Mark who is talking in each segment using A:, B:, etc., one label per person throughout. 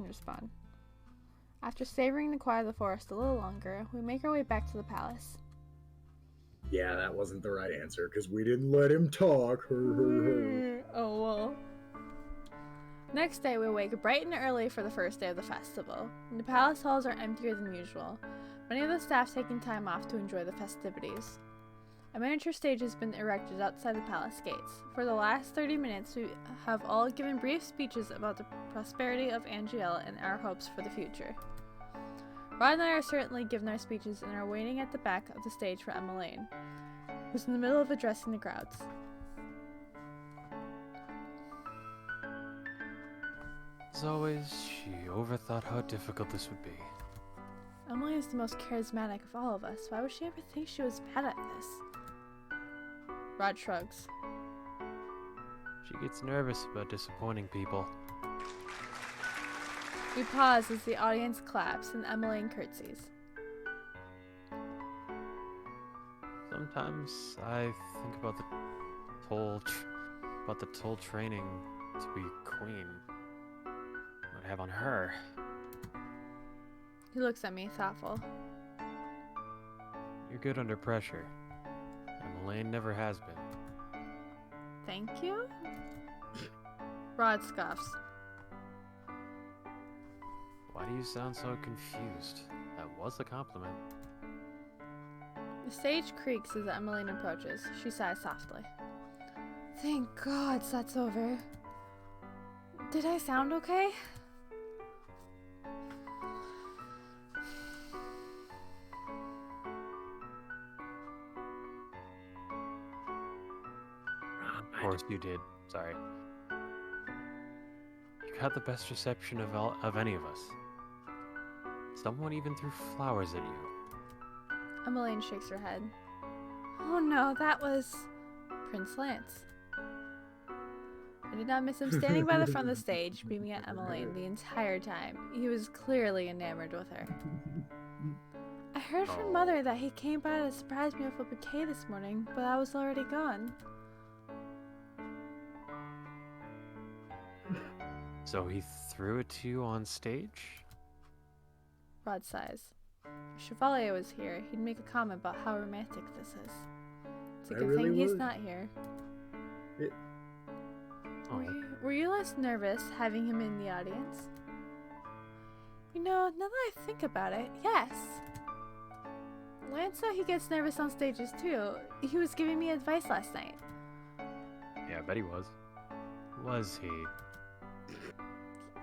A: didn't respond. After savoring the quiet of the forest a little longer, we make our way back to the palace.
B: Yeah, that wasn't the right answer, because we didn't let him talk.
A: Oh, well. Next day, we wake bright and early for the first day of the festival. The palace halls are emptier than usual, many of the staff taking time off to enjoy the festivities. A miniature stage has been erected outside the palace gates. For the last 30 minutes, we have all given brief speeches about the prosperity of Angela and our hopes for the future. Rod and I are certainly given our speeches and are waiting at the back of the stage for Emmeline, who's in the middle of addressing the crowds.
C: As always, she overthought how difficult this would be.
A: Emily is the most charismatic of all of us. Why would she ever think she was bad at this? Rod shrugs.
C: She gets nervous about disappointing people.
A: We pause as the audience claps and Emmeline curtsies.
C: Sometimes I think about the toll training to be queen would have on her.
A: He looks at me, thoughtful.
C: You're good under pressure. Emmeline never has been.
A: Thank you? Rod scoffs.
C: Why do you sound so confused? That was a compliment.
A: The stage creaks as Emmeline approaches. She sighs softly. Thank God that's over. Did I sound okay?
C: Of course you did. Sorry. You got the best reception of any of us. Someone even threw flowers at you.
A: Emmeline shakes her head. Oh no, that was Prince Lance. I did not miss him standing by the front of the stage, beaming at Emmeline the entire time. He was clearly enamored with her. I heard from Mother that he came by to surprise me with a bouquet this morning, but I was already gone.
C: So he threw it to you on stage?
A: Rod sighs. If Chevalier was here, he'd make a comment about how romantic this is. It's a good thing he's not here. Were you less nervous having him in the audience? You know, now that I think about it, yes. Lance said he gets nervous on stages too. He was giving me advice last night.
C: Yeah, I bet he was. Was he?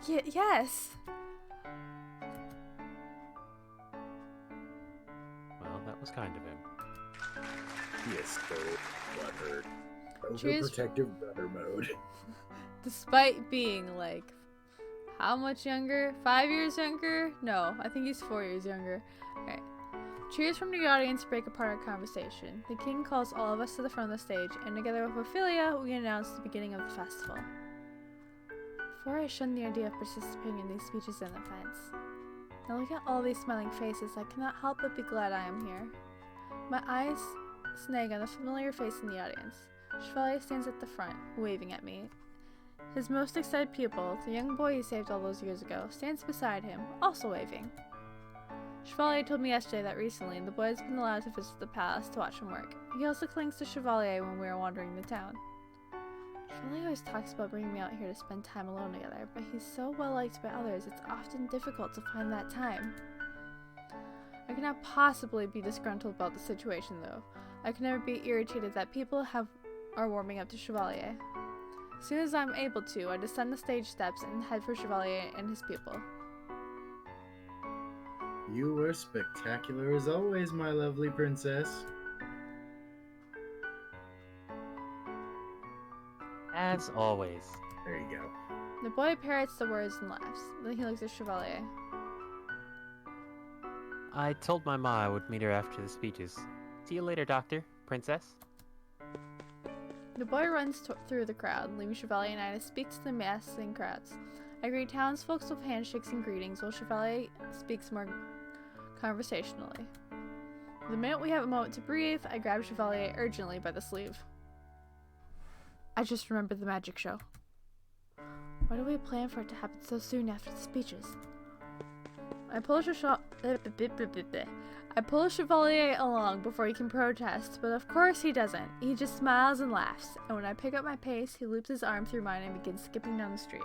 A: Yes.
C: Well, that was kind of him.
B: He is so butthurt. Overprotective brother mode.
A: Despite being like, how much younger? 5 years younger? No, I think he's 4 years younger. Alright. Cheers from the audience break apart our conversation. The king calls all of us to the front of the stage, and together with Ophelia, we announce the beginning of the festival. Before I shun the idea of participating in these speeches and events, now look at all these smiling faces, I cannot help but be glad I am here. My eyes snag on a familiar face in the audience. Chevalier stands at the front, waving at me. His most excited pupil, the young boy he saved all those years ago, stands beside him, also waving. Chevalier told me yesterday that recently the boy has been allowed to visit the palace to watch him work. He also clings to Chevalier when we are wandering the town. Chevalier always talks about bringing me out here to spend time alone together, but he's so well liked by others it's often difficult to find that time. I cannot possibly be disgruntled about the situation though. I can never be irritated that people are warming up to Chevalier. As soon as I'm able to, I descend the stage steps and head for Chevalier and his people.
B: You were spectacular as always, my lovely princess.
C: As always.
B: There you go.
A: The boy parrots the words and laughs. Then he looks at Chevalier.
C: I told my ma I would meet her after the speeches. See you later, Doctor. Princess.
A: The boy runs through the crowd, leaving Chevalier and I to speak to the massing crowds. I greet townsfolk with handshakes and greetings, while Chevalier speaks more conversationally. The minute we have a moment to breathe, I grab Chevalier urgently by the sleeve. I just remembered the magic show. Why do we plan for it to happen so soon after the speeches? I pull Chevalier along before he can protest, but of course he doesn't. He just smiles and laughs, and when I pick up my pace, he loops his arm through mine and begins skipping down the street.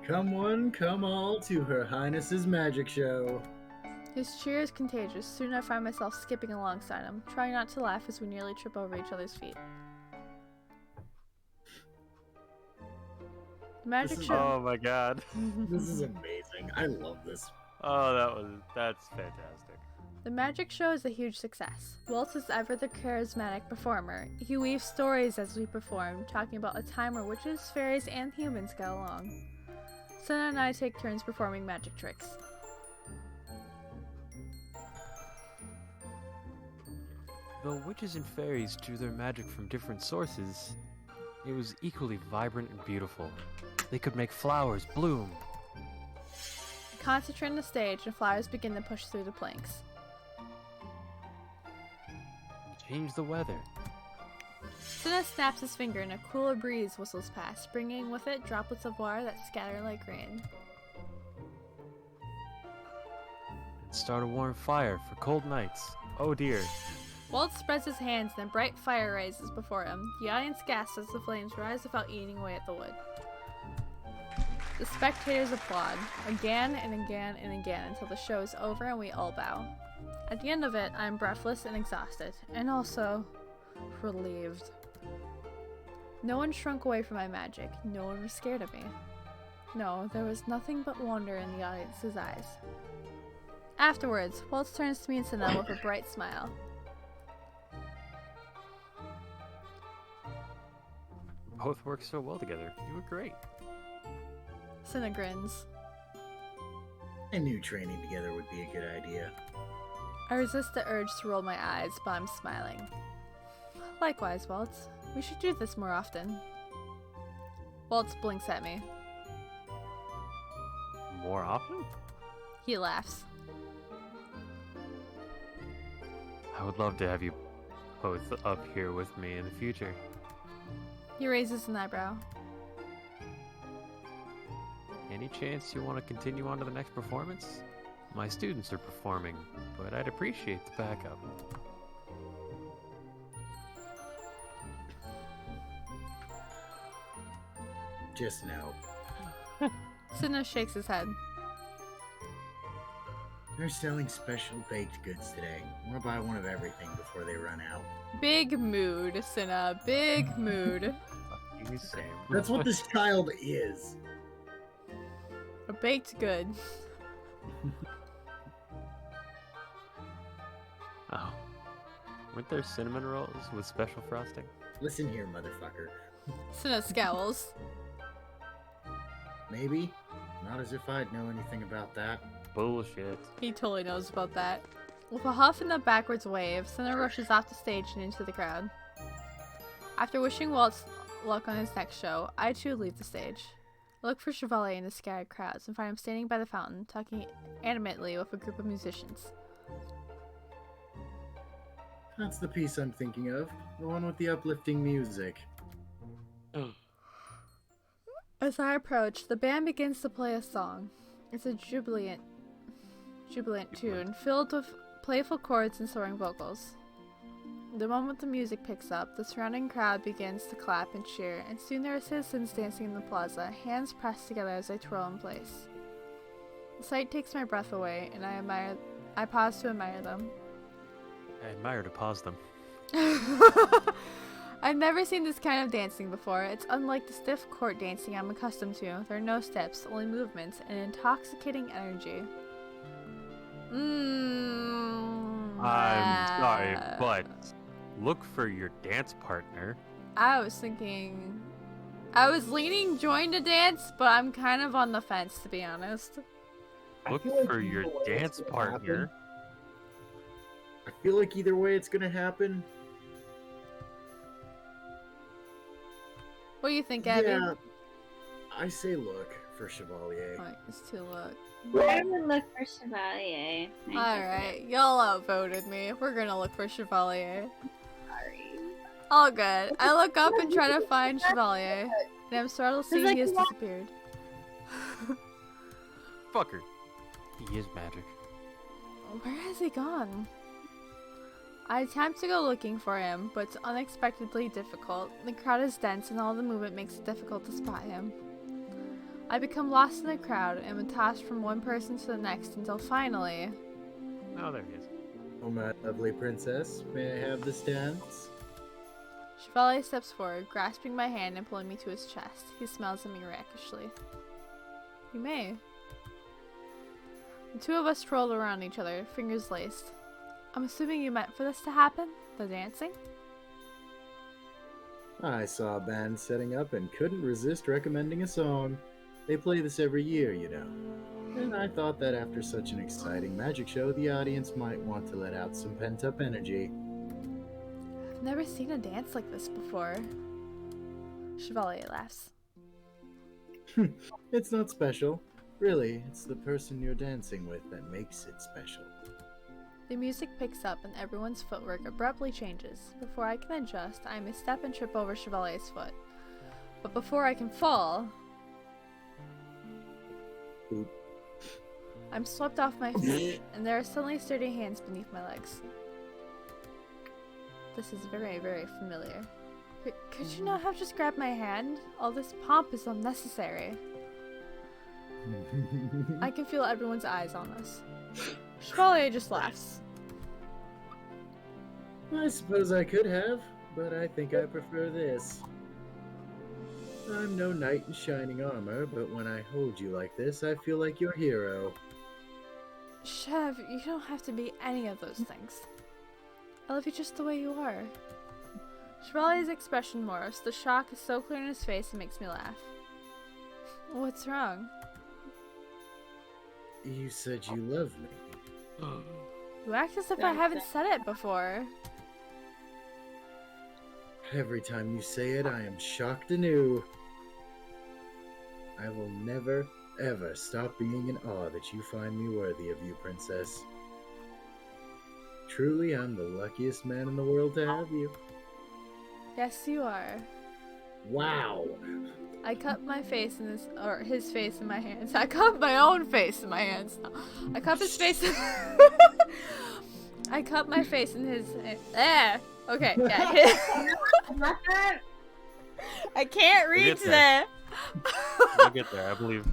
D: Come one, come all to Her Highness's magic show.
A: His cheer is contagious. Soon I find myself skipping alongside him, trying not to laugh as we nearly trip over each other's feet. The magic show.
C: Oh my god.
D: This is amazing. I love this.
C: Oh, that's fantastic.
A: The magic show is a huge success. Waltz is ever the charismatic performer. He weaves stories as we perform, talking about a time where witches, fairies, and humans got along. Senna and I take turns performing magic tricks.
C: Though witches and fairies drew their magic from different sources, it was equally vibrant and beautiful. They could make flowers bloom.
A: We concentrate on the stage and flowers begin to push through the planks.
C: Change the weather.
A: Senna snaps his finger and a cooler breeze whistles past, bringing with it droplets of water that scatter like rain.
C: And start a warm fire for cold nights. Oh dear.
A: Waltz spreads his hands and a bright fire rises before him. The audience gasps as the flames rise without eating away at the wood. The spectators applaud, again and again and again until the show is over and we all bow. At the end of it, I am breathless and exhausted, and also relieved. No one shrunk away from my magic. No one was scared of me. No, there was nothing but wonder in the audience's eyes. Afterwards, Waltz turns to me and Senna with a bright smile.
C: Both work so well together. You were great.
A: Senna grins.
D: I knew training together would be a good idea.
A: I resist the urge to roll my eyes, but I'm smiling. Likewise, Waltz. We should do this more often. Waltz blinks at me.
C: More often?
A: He laughs.
C: I would love to have you both up here with me in the future.
A: He raises an eyebrow.
C: Any chance you want to continue on to the next performance? My students are performing, but I'd appreciate the backup.
D: Just no.
A: Senna shakes his head.
D: They're selling special baked goods today. I'm gonna buy one of everything before they run out.
A: Big mood, Senna. Big mood.
C: You same.
D: That's what this child is.
A: A baked good.
C: Oh. Weren't there cinnamon rolls with special frosting?
D: Listen here, motherfucker.
A: Senna scowls.
D: Maybe. Not as if I'd know anything about that.
C: Bullshit.
A: He totally knows about that. With a huff and a backwards wave, Senna rushes off the stage and into the crowd. After wishing Waltz luck on his next show, I too leave the stage. I look for Chevalier in the scattered crowds and find him standing by the fountain, talking animatedly with a group of musicians.
D: That's the piece I'm thinking of. The one with the uplifting music.
A: As I approach, the band begins to play a song. It's a jubilant tune, filled with playful chords and soaring vocals. The moment the music picks up, the surrounding crowd begins to clap and cheer, and soon there are citizens dancing in the plaza, hands pressed together as they twirl in place. The sight takes my breath away, and I pause to admire them.
C: I admire to pause them.
A: I've never seen this kind of dancing before. It's unlike the stiff court dancing I'm accustomed to. There are no steps, only movements, and intoxicating energy.
C: I'm sorry, but look for your dance partner.
A: I was leaning join to dance, but I'm kind of on the fence, to be honest.
C: Look
D: feel like
C: for
D: either
C: your
D: way it's
C: dance
D: gonna
C: partner.
D: happen. I feel like either way it's gonna happen.
A: What do you think, Abby?
D: Yeah, I say look for Chevalier.
A: Oh, it's too look.
E: I would look for Chevalier.
A: Alright, y'all outvoted me. We're gonna look for Chevalier.
E: Sorry.
A: All good. I look up and try to find Chevalier. and I'm startled
E: It's
A: seeing
E: like
A: he has
E: what?
A: disappeared.
C: Fucker. He is magic.
A: Where has he gone? I attempt to go looking for him, but it's unexpectedly difficult. The crowd is dense and all the movement makes it difficult to spot him. I become lost in the crowd and am tossed from one person to the next until finally...
C: Oh, there he is.
D: Oh, my lovely princess, may I have this dance?
A: Chevalier steps forward, grasping my hand and pulling me to his chest. He smiles at me rakishly. You may. The two of us twirled around each other, fingers laced. I'm assuming you meant for this to happen? The dancing?
D: I saw a band setting up and couldn't resist recommending a song. They play this every year, you know. And I thought that after such an exciting magic show, the audience might want to let out some pent-up energy.
A: I've never seen a dance like this before. Chevalier laughs.
D: It's not special. Really, it's the person you're dancing with that makes it special.
A: The music picks up and everyone's footwork abruptly changes. Before I can adjust, I misstep and trip over Chevalier's foot. But before I can fall...
D: Oop.
A: I'm swept off my feet, and there are suddenly sturdy hands beneath my legs. This is very, very familiar. Could you not have just grabbed my hand? All this pomp is unnecessary. I can feel everyone's eyes on us. Chevalier just laughs.
D: I suppose I could have, but I think I prefer this. I'm no knight in shining armor, but when I hold you like this, I feel like your hero.
A: Chev, you don't have to be any of those things. I love you just the way you are. Chevalier's expression morphs. The shock is so clear in his face it makes me laugh. What's wrong?
D: You said you love me.
A: You act as if I haven't said it before.
D: Every time you say it, I am shocked anew. I will never, ever stop being in awe that you find me worthy of you, princess. Truly, I'm the luckiest man in the world to have you.
A: Yes, you are.
D: Wow!
A: I cup my face in his face in my hands. I cup my own face in my hands. No. I cup his face in I cup my face in his okay, yeah. I can't read today.
C: We'll get there, I believe.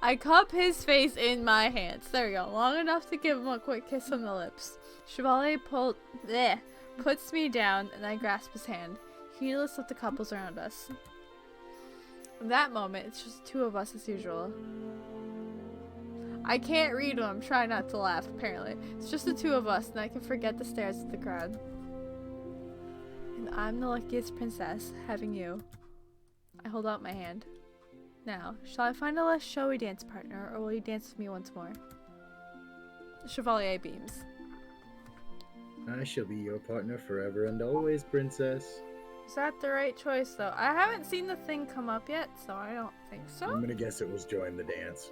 A: I cup his face in my hands. There we go. Long enough to give him a quick kiss on the lips. Chevalier puts me down and I grasp his hand, heedless of the couples around us. In that moment, it's just the two of us as usual. I can't read when I'm trying not to laugh, apparently. It's just the two of us, and I can forget the stares of the crowd. And I'm the luckiest princess, having you. I hold out my hand. Now, shall I find a less showy dance partner, or will you dance with me once more? Chevalier beams.
D: I shall be your partner forever and always, princess.
A: Is that the right choice, though? I haven't seen the thing come up yet, so I don't think so.
D: I'm gonna guess it was join the dance.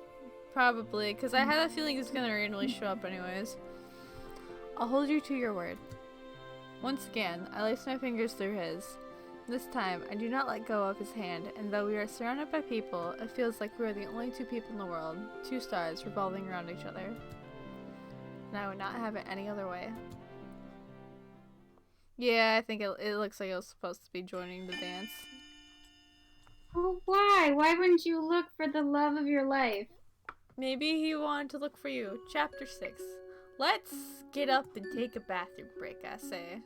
A: Probably, because I had a feeling it's gonna randomly show up anyways. I'll hold you to your word. Once again, I lace my fingers through his. This time, I do not let go of his hand, and though we are surrounded by people, it feels like we are the only two people in the world, two stars revolving around each other. And I would not have it any other way. Yeah, I think it looks like it was supposed to be joining the dance.
E: Oh, why? Why wouldn't you look for the love of your life?
A: Maybe he wanted to look for you. Chapter 6. Let's get up and take a bathroom break, I say.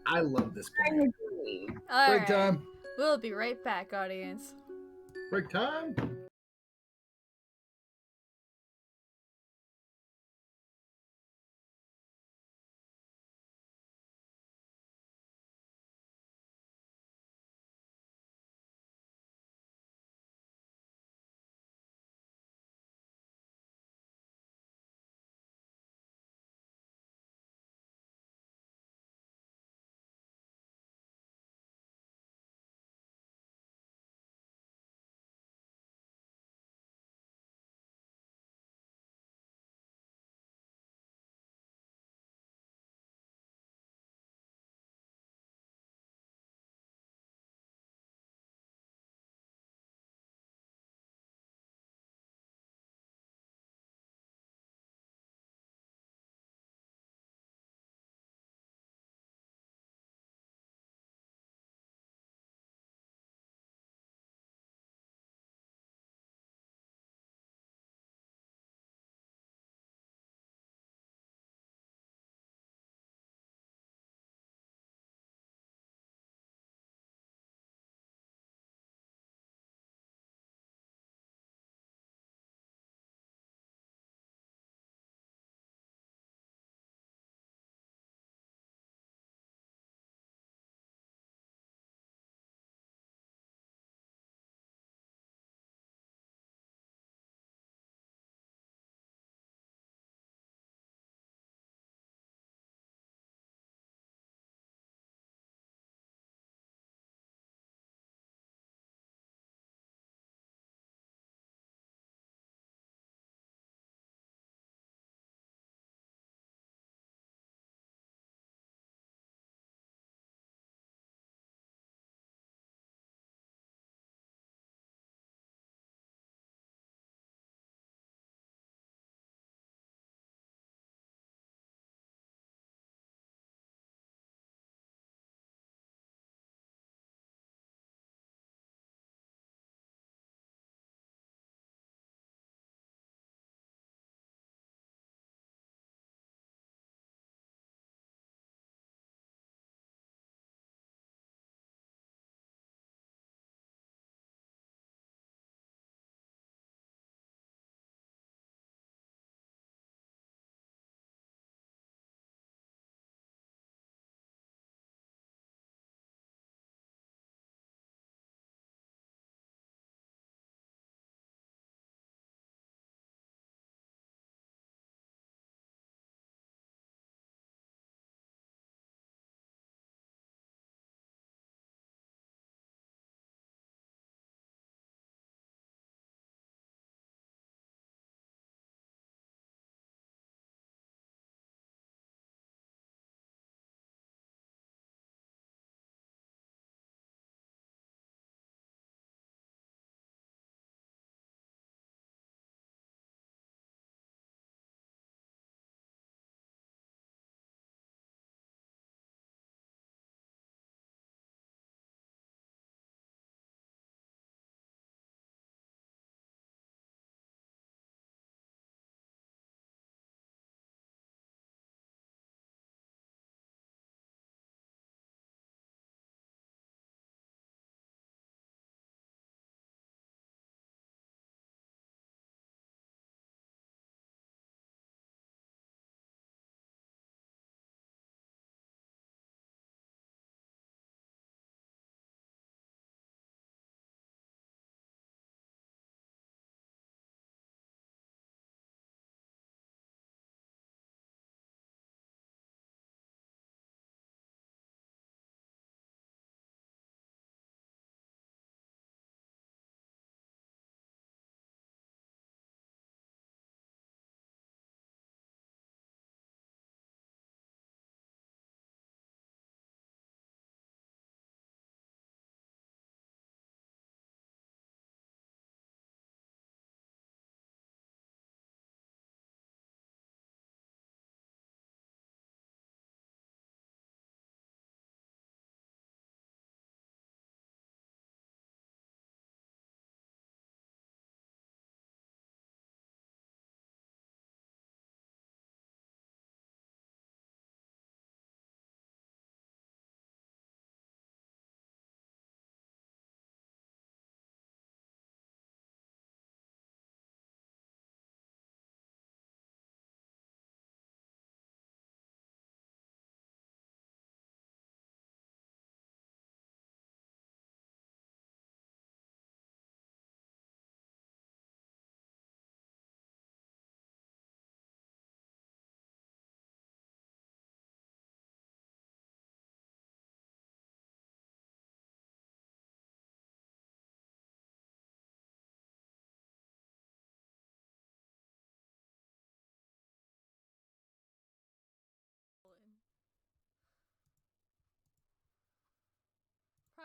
D: I love this
E: I
D: plan.
E: agree.
A: Alright,
D: Break time!
A: we'll be right back, audience.
D: Break time!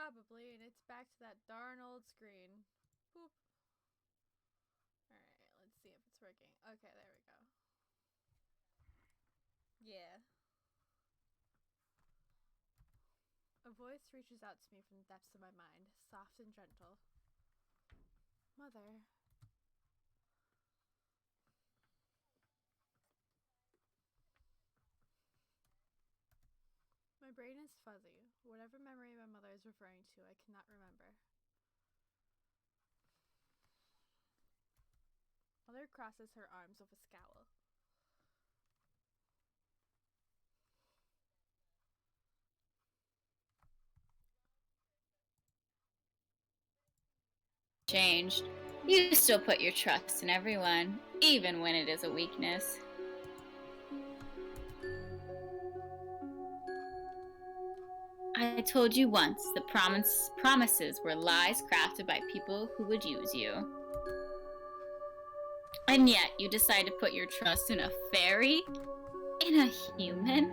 A: Probably, and it's back to that darn old screen. Boop. Alright, let's see if it's working. Okay, there we go. Yeah. A voice reaches out to me from the depths of my mind, soft and gentle. Mother. My brain is fuzzy. Whatever memory my mother is referring to, I cannot remember. Mother crosses her arms with a scowl.
E: Changed. You still put your trust in everyone, even when it is a weakness. I told you once that promises were lies crafted by people who would use you. And yet you decide to put your trust in a fairy? In a human?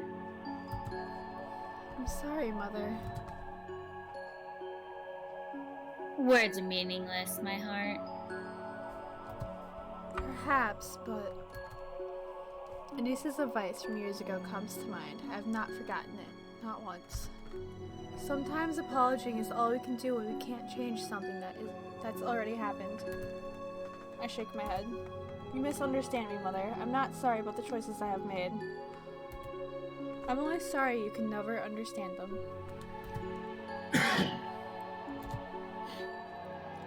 A: I'm sorry, Mother.
E: Words are meaningless, my heart.
A: Perhaps, but Anissa's advice from years ago comes to mind. I have not forgotten it, not once. Sometimes apologizing is all we can do when we can't change something that's already happened. I shake my head. You misunderstand me, Mother. I'm not sorry about the choices I have made. I'm only sorry you can never understand them.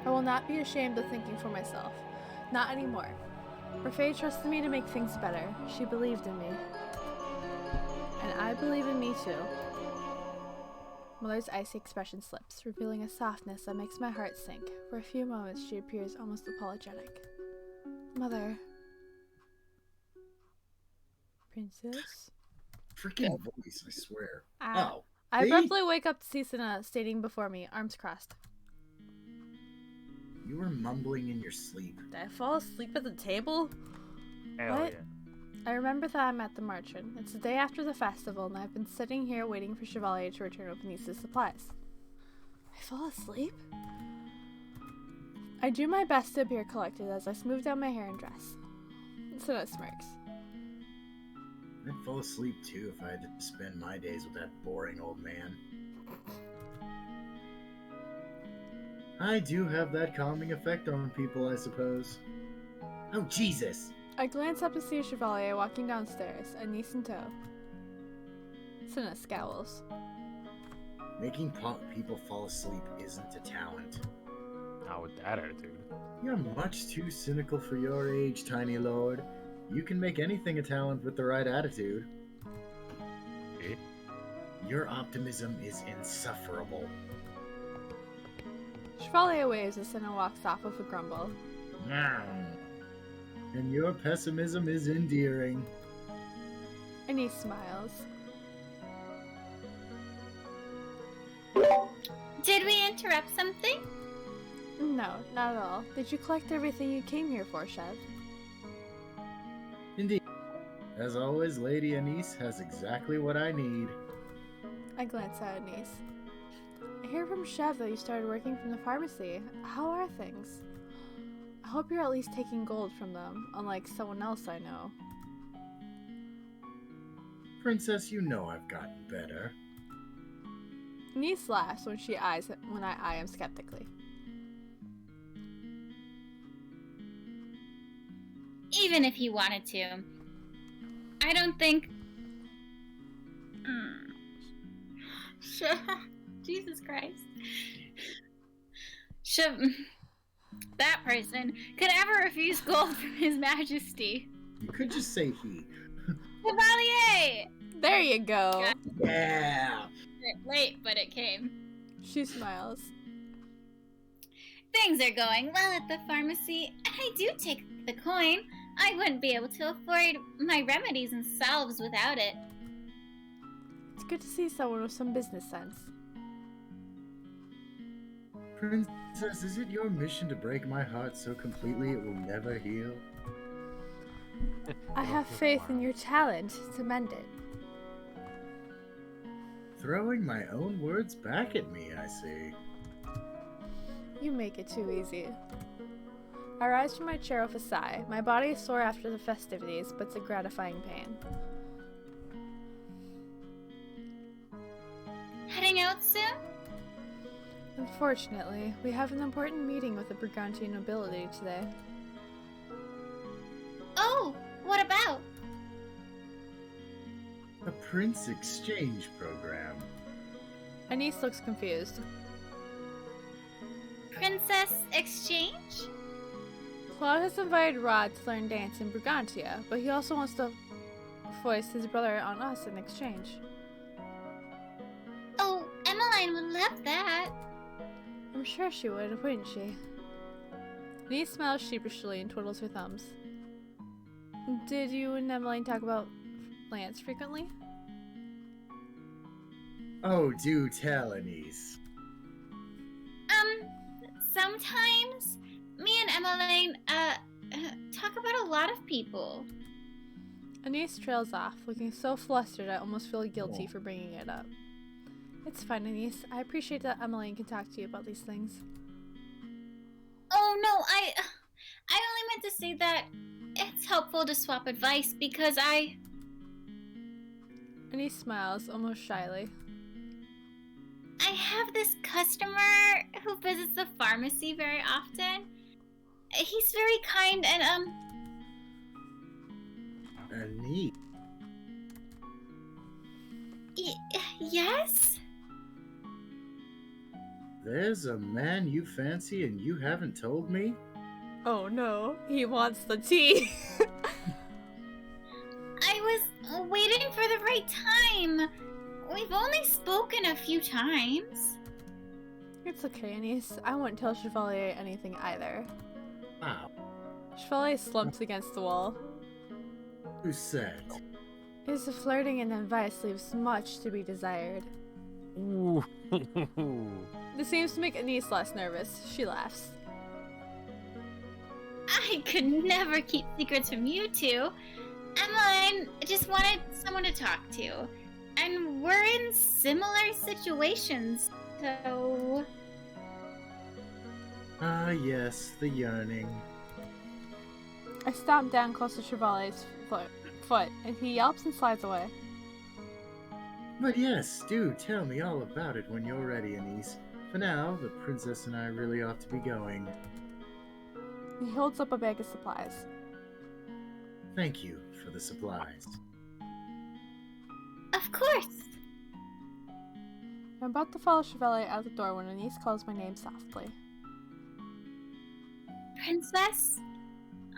A: I will not be ashamed of thinking for myself. Not anymore. Raffae trusted me to make things better. She believed in me. And I believe in me too. Mother's icy expression slips, revealing a softness that makes my heart sink. For a few moments, she appears almost apologetic. Mother. Princess?
D: Freaking voice, I swear.
A: I
D: See?
A: abruptly wake up to see Cinna standing before me, arms crossed.
D: You were mumbling in your sleep.
A: Did I fall asleep at the table?
C: Hell
A: What?
C: yeah.
A: I remember that I'm at the Marchand. It's the day after the festival, and I've been sitting here waiting for Chevalier to return with Anissa's supplies. I fall asleep? I do my best to appear collected as I smooth down my hair and dress. Cinna smirks.
D: I'd fall asleep too if I had to spend my days with that boring old man. I do have that calming effect on people, I suppose. Oh, Jesus!
A: I glance up to see a Chevalier walking downstairs, a niece in tow. Cinna scowls.
D: Making people fall asleep isn't a talent.
C: Not with that attitude.
D: You're much too cynical for your age, tiny lord. You can make anything a talent with the right attitude.
C: Eh?
D: Your optimism is insufferable.
A: Chevalier waves as Cinna walks off with a grumble.
D: And your pessimism is endearing.
A: Anise smiles.
E: Did we interrupt something?
A: No, not at all. Did you collect everything you came here for, Chev?
D: Indeed. As always, Lady Anise has exactly what I need.
A: I glance at Anise. I hear from Chev that you started working from the pharmacy. How are things? I hope you're at least taking gold from them, unlike someone else I know.
D: Princess, you know I've gotten better.
A: Anise laughs when I eye him skeptically.
E: Even if he wanted to. I don't think... Jesus Christ. That person could ever refuse gold from His Majesty.
D: You could just say he.
E: Chevalier!
A: There you go.
D: Yeah!
E: Late, but it came.
A: She smiles.
E: Things are going well at the pharmacy. I do take the coin. I wouldn't be able to afford my remedies and salves without it.
A: It's good to see someone with some business sense.
D: Princess, is it your mission to break my heart so completely it will never heal?
A: I have faith in your talent to mend it.
D: throwing my own words back at me, I see.
A: You make it too easy. I rise from my chair with a sigh. My body is sore after the festivities, but it's a gratifying pain.
E: Heading out soon?
A: Unfortunately, we have an important meeting with the Brigantian nobility today.
E: Oh, what about?
D: A prince exchange program.
A: Anise looks confused.
E: Princess exchange?
A: Claude has invited Rod to learn dance in Brigantia, but he also wants to foist his brother on us in exchange.
E: Oh, Emmeline would love that.
A: I'm sure she would, wouldn't she? Anise smiles sheepishly and twiddles her thumbs. Did you and Emmeline talk about Lance frequently?
D: Oh, do tell, Anise.
E: Sometimes me and Emmeline, talk about a lot of people.
A: Anise trails off, looking so flustered I almost feel guilty for bringing it up. It's fine, Anise. I appreciate that Emmeline can talk to you about these things.
E: Oh no, I only meant to say that it's helpful to swap advice because
A: Anise smiles, almost shyly.
E: I have this customer who visits the pharmacy very often. He's very kind and,
D: Anise.
E: Yes?
D: There's a man you fancy and you haven't told me?
A: Oh no, he wants the tea!
E: I was waiting for the right time. We've only spoken a few times.
A: It's okay, Anise. I won't tell Chevalier anything either.
D: Wow.
A: Chevalier slumps against the wall.
D: Who said?
A: His flirting and advice leaves much to be desired.
C: Ooh.
A: This seems to make Anise less nervous. She laughs.
E: I could never keep secrets from you two. Emmeline just wanted someone to talk to. And we're in similar situations, so...
D: Ah, yes, the yearning.
A: I stomp down close to Chevalier's foot, and he yelps and slides away.
D: But yes, do tell me all about it when you're ready, Anise. For now, the princess and I really ought to be going.
A: He holds up a bag of supplies.
D: Thank you for the supplies.
E: Of course!
A: I'm about to follow Chevalier out the door when Anise calls my name softly.
E: Princess?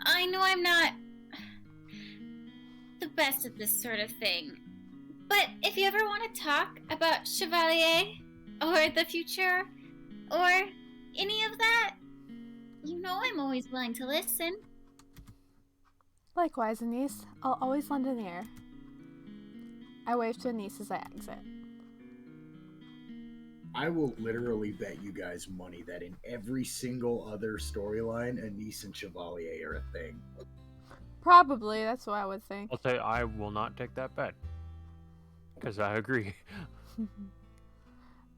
E: I know I'm not the best at this sort of thing, but if you ever want to talk about Chevalier, or the future, or any of that, you know I'm always willing to listen.
A: Likewise, Anise. I'll always lend an ear. I wave to Anise as I exit.
B: I will literally bet you guys money that in every single other storyline, Anise and Chevalier are a thing.
A: Probably, that's what I would think.
C: I'll say I will not take that bet. Because I agree.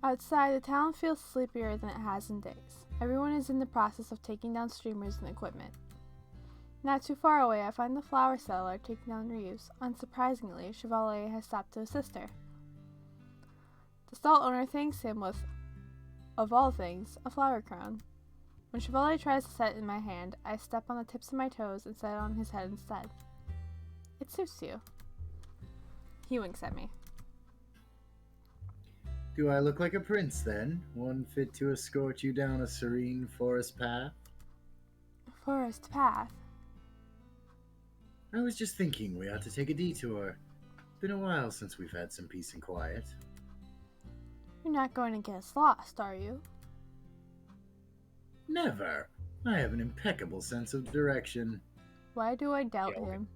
A: Outside, the town feels sleepier than it has in days. Everyone is in the process of taking down streamers and equipment. Not too far away, I find the flower seller taking down Reeves. Unsurprisingly, Chevalier has stopped to assist her. The stall owner thanks him with, of all things, a flower crown. When Chevalier tries to set it in my hand, I step on the tips of my toes and set it on his head instead. It suits you. He winks at me.
D: Do I look like a prince then? One fit to escort you down a serene forest path?
A: Forest path?
D: I was just thinking we ought to take a detour. Been a while since we've had some peace and quiet.
A: You're not going to get us lost, are you?
D: Never. I have an impeccable sense of direction.
A: Why do I doubt him?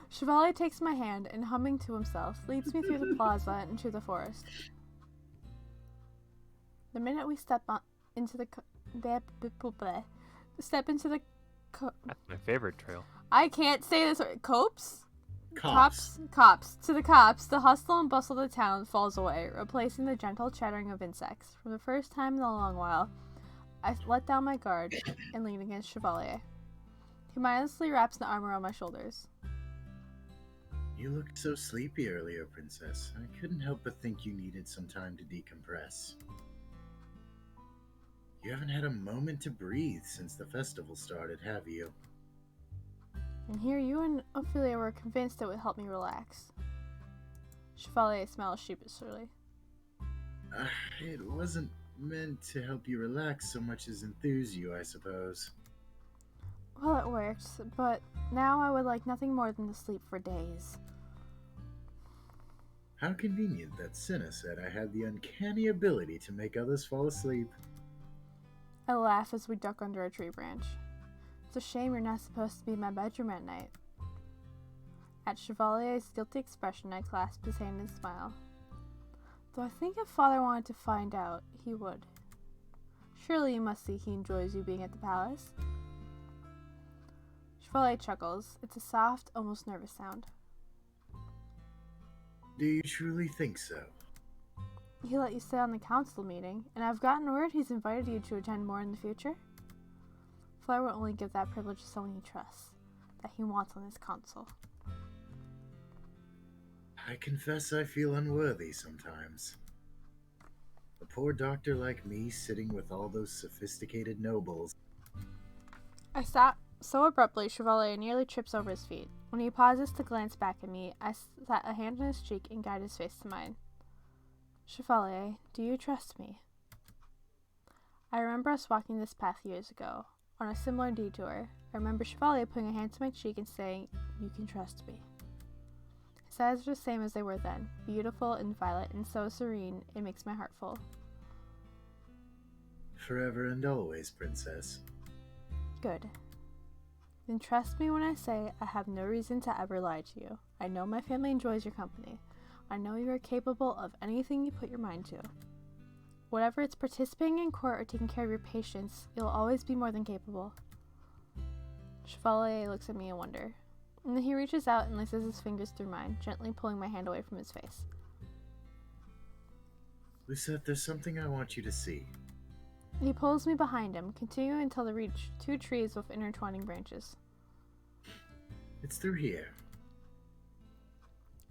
A: Chevalier takes my hand and, humming to himself, leads me through the plaza and into the forest. The minute we step into the
C: That's my favorite trail.
A: I can't say this word. Copse?
B: Cops.
A: Cops. To the cops, the hustle and bustle of the town falls away, replacing the gentle chattering of insects. For the first time in a long while, I let down my guard and lean against Chevalier. He mindlessly wraps an arm around my shoulders.
D: You looked so sleepy earlier, Princess. I couldn't help but think you needed some time to decompress. You haven't had a moment to breathe since the festival started, have you?
A: And here you and Ophelia were convinced it would help me relax. Chevalier smiles sheepishly.
D: It wasn't meant to help you relax so much as enthuse you, I suppose.
A: Well, it worked, but now I would like nothing more than to sleep for days.
D: How convenient that Cinna said I had the uncanny ability to make others fall asleep.
A: I laugh as we duck under a tree branch. It's a shame you're not supposed to be in my bedroom at night. At Chevalier's guilty expression, I clasp his hand and smile. Though I think if Father wanted to find out, he would. Surely you must see he enjoys you being at the palace. Chevalier chuckles. It's a soft, almost nervous sound.
D: Do you truly think so?
A: He let you stay on the council meeting, and I've gotten word he's invited you to attend more in the future. Father will only give that privilege to someone he trusts, that he wants on his council.
D: I confess I feel unworthy sometimes. A poor doctor like me sitting with all those sophisticated nobles.
A: I stop so abruptly Chevalier nearly trips over his feet. When he pauses to glance back at me, I set a hand on his cheek and guide his face to mine. Chevalier, do you trust me? I remember us walking this path years ago. On a similar detour, I remember Chevalier putting a hand to my cheek and saying, "You can trust me." His eyes are the same as they were then, beautiful and violet and so serene, it makes my heart full.
D: Forever and always, Princess.
A: Good. Then trust me when I say I have no reason to ever lie to you. I know my family enjoys your company. I know you are capable of anything you put your mind to. Whatever it's participating in court or taking care of your patients, you'll always be more than capable. Chevalier looks at me in wonder. And then he reaches out and laces his fingers through mine, gently pulling my hand away from his face.
D: Lucette, there's something I want you to see.
A: He pulls me behind him, continuing until they reach two trees with intertwining branches.
D: It's through here.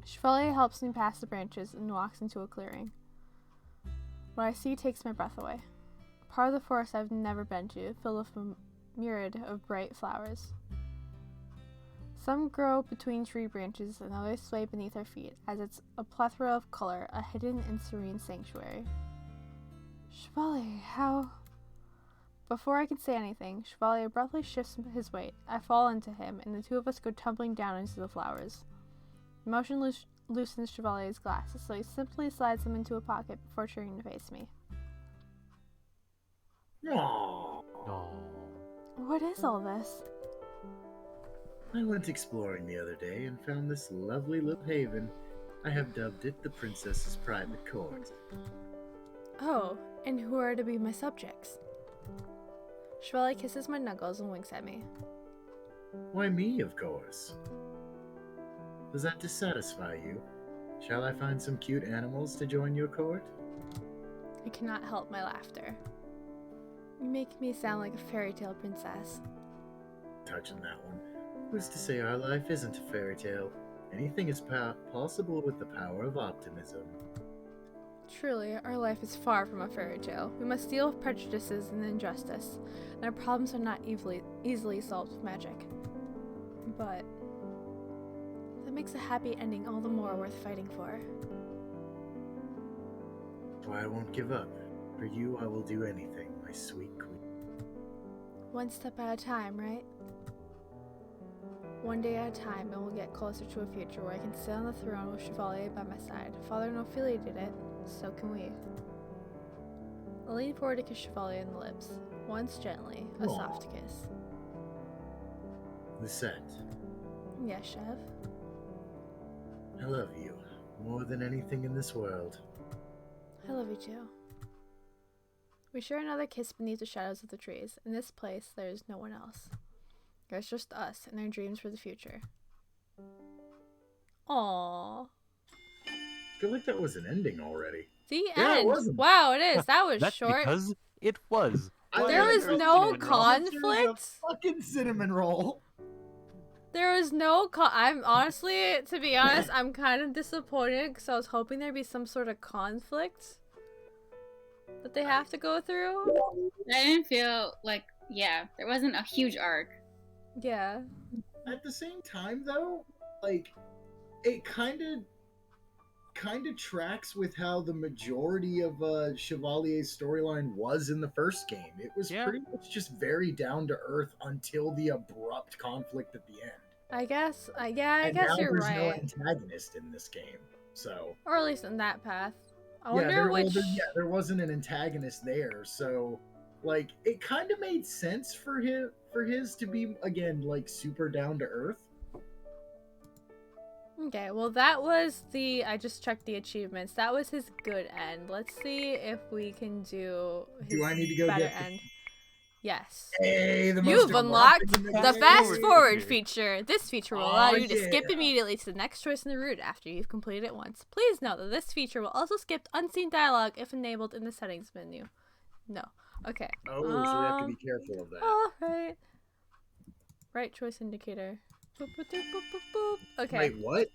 A: Chevalier helps me past the branches and walks into a clearing. What I see takes my breath away. A part of the forest I've never been to, filled with a myriad of bright flowers. Some grow between tree branches and others sway beneath our feet, as it's a plethora of color, a hidden and serene sanctuary. Chevalier, how... Before I can say anything, Chevalier abruptly shifts his weight. I fall into him, and the two of us go tumbling down into the flowers. Emotion loosens Chevalier's glasses, so he simply slides them into a pocket before turning to face me.
B: Aww.
C: Oh.
A: What is all this?
D: I went exploring the other day and found this lovely little haven. I have dubbed it the Princess's Private Court.
A: Oh, and who are to be my subjects? Chevalier kisses my knuckles and winks at me.
D: Why, me, of course. Does that dissatisfy you? Shall I find some cute animals to join your court?
A: I cannot help my laughter. You make me sound like a fairy tale princess.
D: Touching that one. Who's to say our life isn't a fairy tale? Anything is possible with the power of optimism.
A: Truly, our life is far from a fairy tale. We must deal with prejudices and injustice, and our problems are not easily solved with magic. But that makes a happy ending all the more worth fighting for.
D: Why I won't give up. For you, I will do anything, my sweet queen.
A: One step at a time, right? One day at a time, and we'll get closer to a future where I can sit on the throne with Chevalier by my side. Father and Ophelia did it, so can we. I lean forward to kiss Chevalier in the lips. Once gently, a
D: Aw.
A: soft kiss.
D: Lucette,
A: Yes, Chev?
D: I love you more than anything in this world.
A: I love you too. We share another kiss beneath the shadows of the trees. In this place, there is no one else. There's just us and our dreams for the future. Aww.
B: I feel like that was an ending already.
A: The
B: Yeah, it
A: end.
B: wasn't.
A: Wow, it is. That was
C: That's
A: short.
C: because it was.
A: There
C: Why
A: was
C: are you
A: no
C: cinnamon roll?
A: conflict.
B: Fucking cinnamon roll.
A: There was no I'm honestly, to be honest, I'm kind of disappointed because I was hoping there'd be some sort of conflict that they have to go through.
E: I didn't feel like, yeah, there wasn't a huge arc.
A: Yeah.
B: At the same time, though, like, it kind of tracks with how the majority of Chevalier's storyline was in the first game. It was
C: Yeah.
B: pretty much just very down to earth until the abrupt conflict at the end.
A: I guess
B: And
A: you're
B: now there's no
A: right.
B: antagonist in this game, so
A: Or at least in that path. I
B: yeah,
A: wonder which.
B: there wasn't an antagonist there, so like it kind of made sense for his to be again like super down to earth.
A: Okay, well that was I just checked the achievements. That was his good end. Let's see if we can do his
B: Do I need to go
A: better
B: get the-
A: end. Yes.
B: Hey, the most
A: You've unlocked
B: in
A: the
C: fast
A: fast
C: forward
A: forward
C: feature.
A: feature. This feature will
B: Aw,
A: allow you to skip
B: yeah.
A: immediately to the next choice in the route after you've completed it once. Please note that this feature will also skip unseen dialogue if enabled in the settings menu. No. Okay.
B: Oh, so we have to be careful of that.
A: Alright. Right choice indicator. Boop, boop, boop, boop, boop, boop. Okay.
B: Wait, what?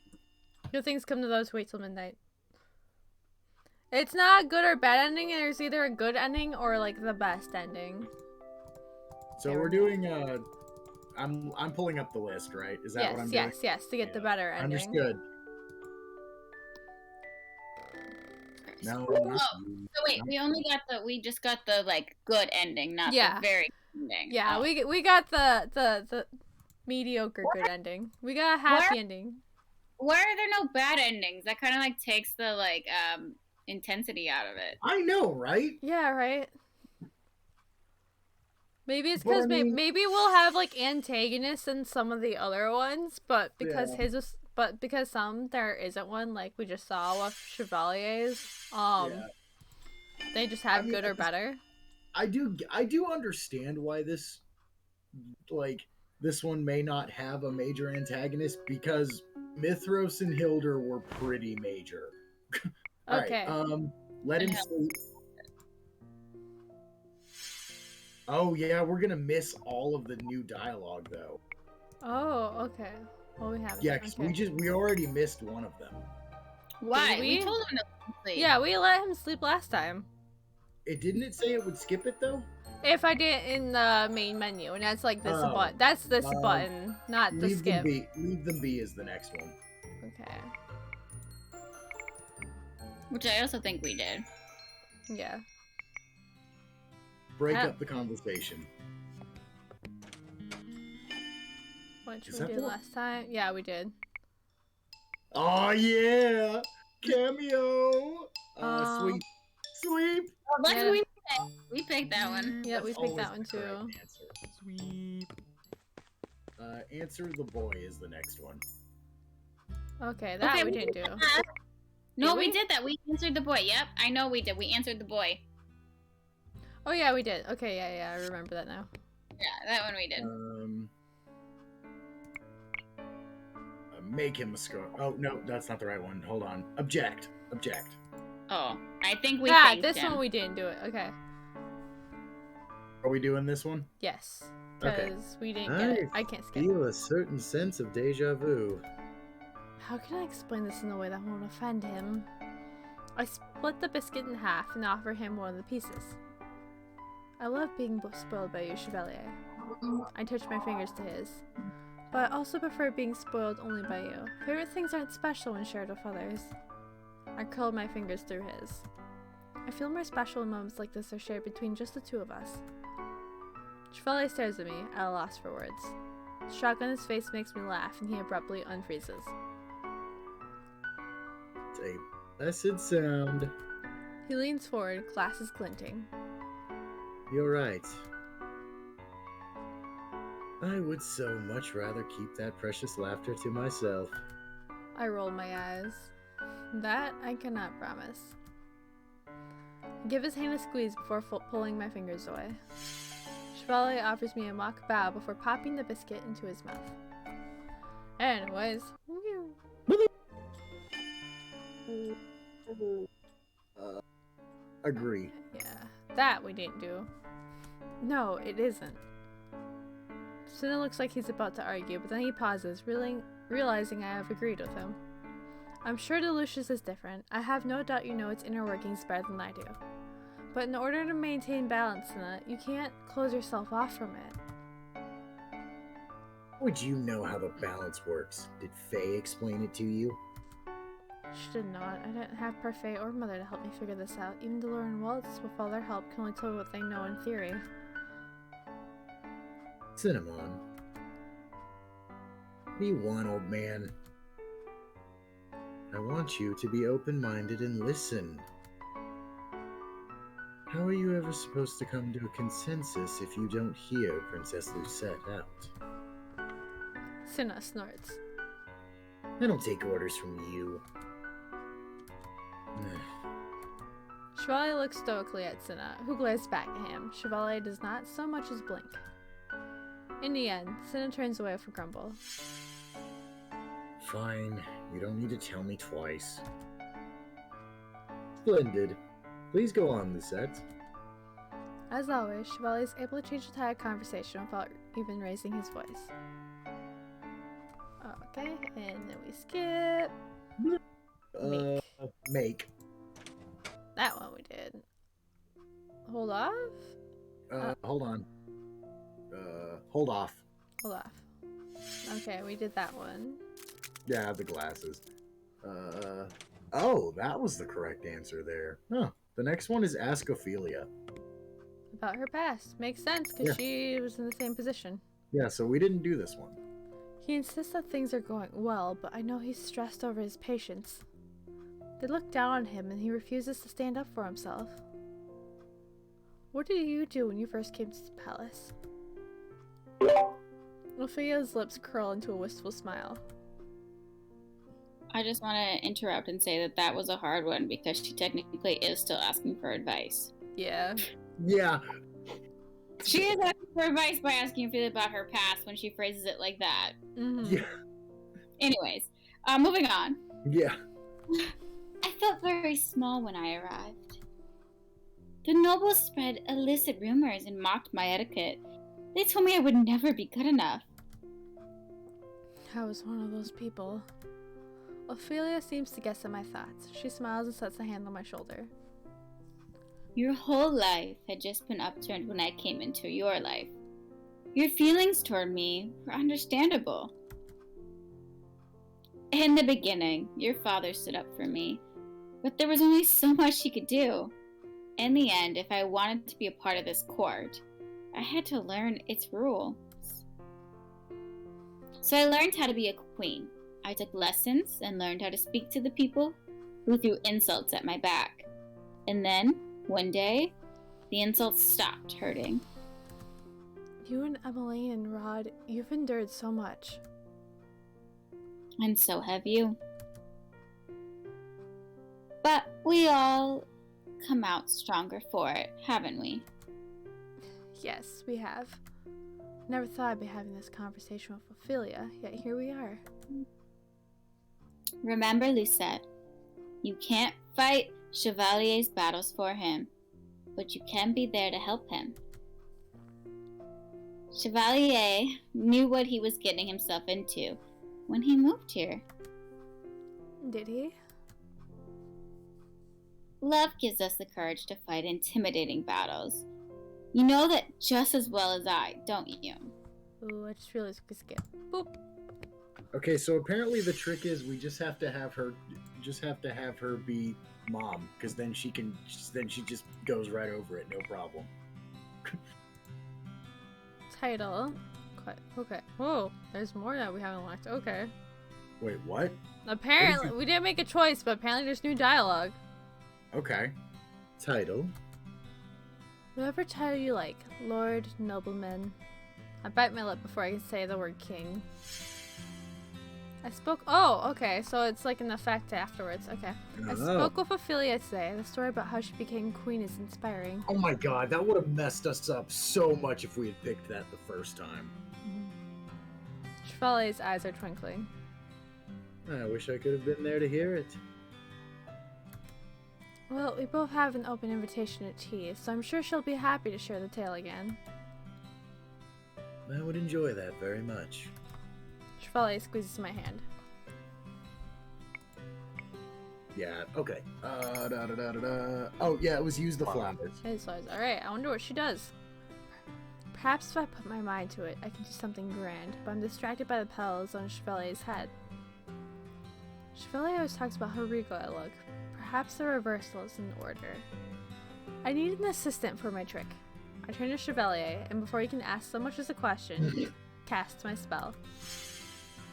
A: Good things come to those who wait till midnight. It's not a good or bad ending. There's either a good ending or like the best ending.
B: So we're doing I'm pulling up the list, right? Is that what I'm doing?
A: Yes, to get the
B: Yeah.
A: better ending.
B: Understood. No, not you.
E: So wait, we just got the like good ending, not
A: Yeah.
E: the very good ending.
A: Yeah,
E: Oh.
A: we got the mediocre good ending. We got a happy ending.
E: Why are there no bad endings? That kind of like takes the like intensity out of it.
B: I know, right?
A: Yeah, right. Maybe it's
B: But I
A: because
B: mean-
A: maybe we'll have like antagonists in some of the other ones, but because
B: Yeah.
A: because some there isn't one, like we just saw with Chevalier's.
B: Yeah.
A: They just have
B: I mean,
A: good or better.
B: I do understand why this one may not have a major antagonist because Mithros and Hildur were pretty major. All
A: Okay.
B: right, let him
E: Yeah.
B: sleep. Oh yeah, we're gonna miss all of the new dialogue though.
A: Oh, okay. Well, we have it.
B: Yeah, because
A: Okay.
B: we already missed one of them.
E: Why?
A: Did
E: We
A: we?
E: told him to sleep.
A: Yeah, we let him sleep last time.
B: Didn't say it would skip it though?
A: If I did it in the main menu, and that's like this
B: Oh.
A: button. That's this button, not the
B: Leave them
A: skip.
B: be. Leave them be is the next one.
A: Okay.
E: Which I also think we did.
A: Yeah.
B: Break
A: Ah.
B: up the conversation.
A: Which
B: Is
A: we
B: that
A: did
B: the-
A: last time. Yeah, we did.
B: Oh yeah, cameo. Sleep.
E: Oh, that's
A: Yeah.
E: what we picked that one.
A: Yeah,
B: That's
A: we picked
B: always
A: that one
B: the correct
A: too.
B: answer.
C: Sweep.
B: Answer the boy is the next one.
A: Okay, that
E: Okay,
A: we
E: we
A: didn't
E: did
A: do.
E: that. No,
A: Did
E: we
A: we?
E: did that. We answered the boy. Yep, I know we did. We answered the boy.
A: Oh yeah, we did. Okay, yeah, I remember that now.
E: Yeah, that one we did.
B: Make him a score. Oh no, that's not the right one. Hold on. Object.
E: Oh, I think we
A: Ah,
E: thanked
A: this
E: him.
A: one we didn't do it. Okay.
B: Are we doing this one?
A: Yes.
B: Okay.
A: Because we didn't get it. I can't skip.
D: Feel a certain sense of deja vu.
A: How can I explain this in a way that won't offend him? I split the biscuit in half and offer him one of the pieces. I love being spoiled by you, Chevalier. I touch my fingers to his. But I also prefer being spoiled only by you. Favorite things aren't special when shared with others. I curl my fingers through his. I feel more special when moments like this are shared between just the two of us. Chevalier stares at me, at a loss for words. The shock on his face makes me laugh, and he abruptly unfreezes.
D: It's a blessed sound.
A: He leans forward, glasses glinting.
D: You're right. I would so much rather keep that precious laughter to myself.
A: I roll my eyes. That I cannot promise. I give his hand a squeeze before pulling my fingers away. Chevalier offers me a mock bow before popping the biscuit into his mouth. Anyways,
B: Agree.
A: Yeah, that we didn't do. No, it isn't. Cinna looks like he's about to argue, but then he pauses, realizing I have agreed with him. I'm sure Delucius is different. I have no doubt you know its inner workings better than I do. But in order to maintain balance, Cinna, you can't close yourself off from it.
B: Would you know how the balance works? Did Faye explain it to you?
A: She did not. I didn't have Parfait or Mother to help me figure this out. Even Delore and Waltz, with all their help, can only tell me what they know in theory.
B: Cinnamon. What do you want, old man? I want you to be open-minded and listen. How are you ever supposed to come to a consensus if you don't hear Princess Lucette out?
A: Cinna snorts.
B: I don't take orders from you.
A: Chevalier looks stoically at Cinna, who glares back at him. Chevalier does not so much as blink. In the end, Cinna turns away from Grumble.
B: Fine, you don't need to tell me twice. Splendid. Please go on, Lucette.
A: As always, Chevalier is able to change the tide of conversation without even raising his voice. Okay, and then we skip.
B: Make.
A: That one we did. Hold off?
B: Hold on. Hold off.
A: Hold off. Okay, we did that one.
B: Yeah, the glasses. Oh, that was the correct answer there. Huh. The next one is Ascophilia.
A: About her past. Makes sense, because she was in the same position.
B: Yeah, so we didn't do this one.
A: He insists that things are going well, but I know he's stressed over his patients. They look down on him, and he refuses to stand up for himself. What did you do when you first came to the palace? Ophelia's lips curl into a wistful smile.
E: I just want to interrupt and say that that was a hard one because she technically is still asking for advice.
A: Yeah.
B: Yeah.
E: She is asking for advice by asking Ophelia about her past when she phrases it like that.
A: Mm-hmm.
B: Yeah.
E: Anyways, moving on.
B: Yeah.
E: I felt very small when I arrived. The nobles spread illicit rumors and mocked my etiquette. They told me I would never be good enough.
A: I was one of those people. Ophelia seems to guess at my thoughts. She smiles and sets a hand on my shoulder.
E: Your whole life had just been upturned when I came into your life. Your feelings toward me were understandable. In the beginning, your father stood up for me, but there was only so much he could do. In the end, if I wanted to be a part of this court, I had to learn its rules. So I learned how to be a queen. I took lessons and learned how to speak to the people who threw insults at my back. And then, one day, the insults stopped hurting.
A: You and Emmeline and Rod, you've endured so much.
E: And so have you. But we all come out stronger for it, haven't we?
A: Yes, we have. Never thought I'd be having this conversation with Ophelia, yet here we are.
E: Remember, Lucette, you can't fight Chevalier's battles for him, but you can be there to help him. Chevalier knew what he was getting himself into when he moved here.
A: Did he?
E: Love gives us the courage to fight intimidating battles. You know that just as well as I, don't you?
A: Ooh, I just realized we could skip. Boop.
B: Okay, so apparently the trick is we just have to have her be mom, because then she just goes right over it, no problem.
A: Title. Okay. Whoa, there's more that we haven't locked. Okay.
B: Wait, what?
A: Apparently, we didn't make a choice, but apparently there's new dialogue.
B: Okay. Title.
A: Whatever title you like, Lord, Nobleman. I bite my lip before I can say the word king. I spoke. Oh, okay. So it's like an effect afterwards. Okay. I spoke with Ophelia today. The story about how she became queen is inspiring.
B: Oh my god, that would have messed us up so much if we had picked that the first time.
A: Chevalier's eyes are twinkling.
D: I wish I could have been there to hear it.
A: Well, we both have an open invitation to tea, so I'm sure she'll be happy to share the tale again.
B: I would enjoy that very much.
A: Chevalier squeezes my hand.
B: Yeah, okay. Oh, yeah, it was use the flowers.
A: It was alright, I wonder what she does. Perhaps if I put my mind to it, I can do something grand, but I'm distracted by the petals on Chevalier's head. Chevalier always talks about how regal I look. Perhaps the reversal is in order. I need an assistant for my trick. I turn to Chevalier, and before he can ask so much as a question, cast my spell.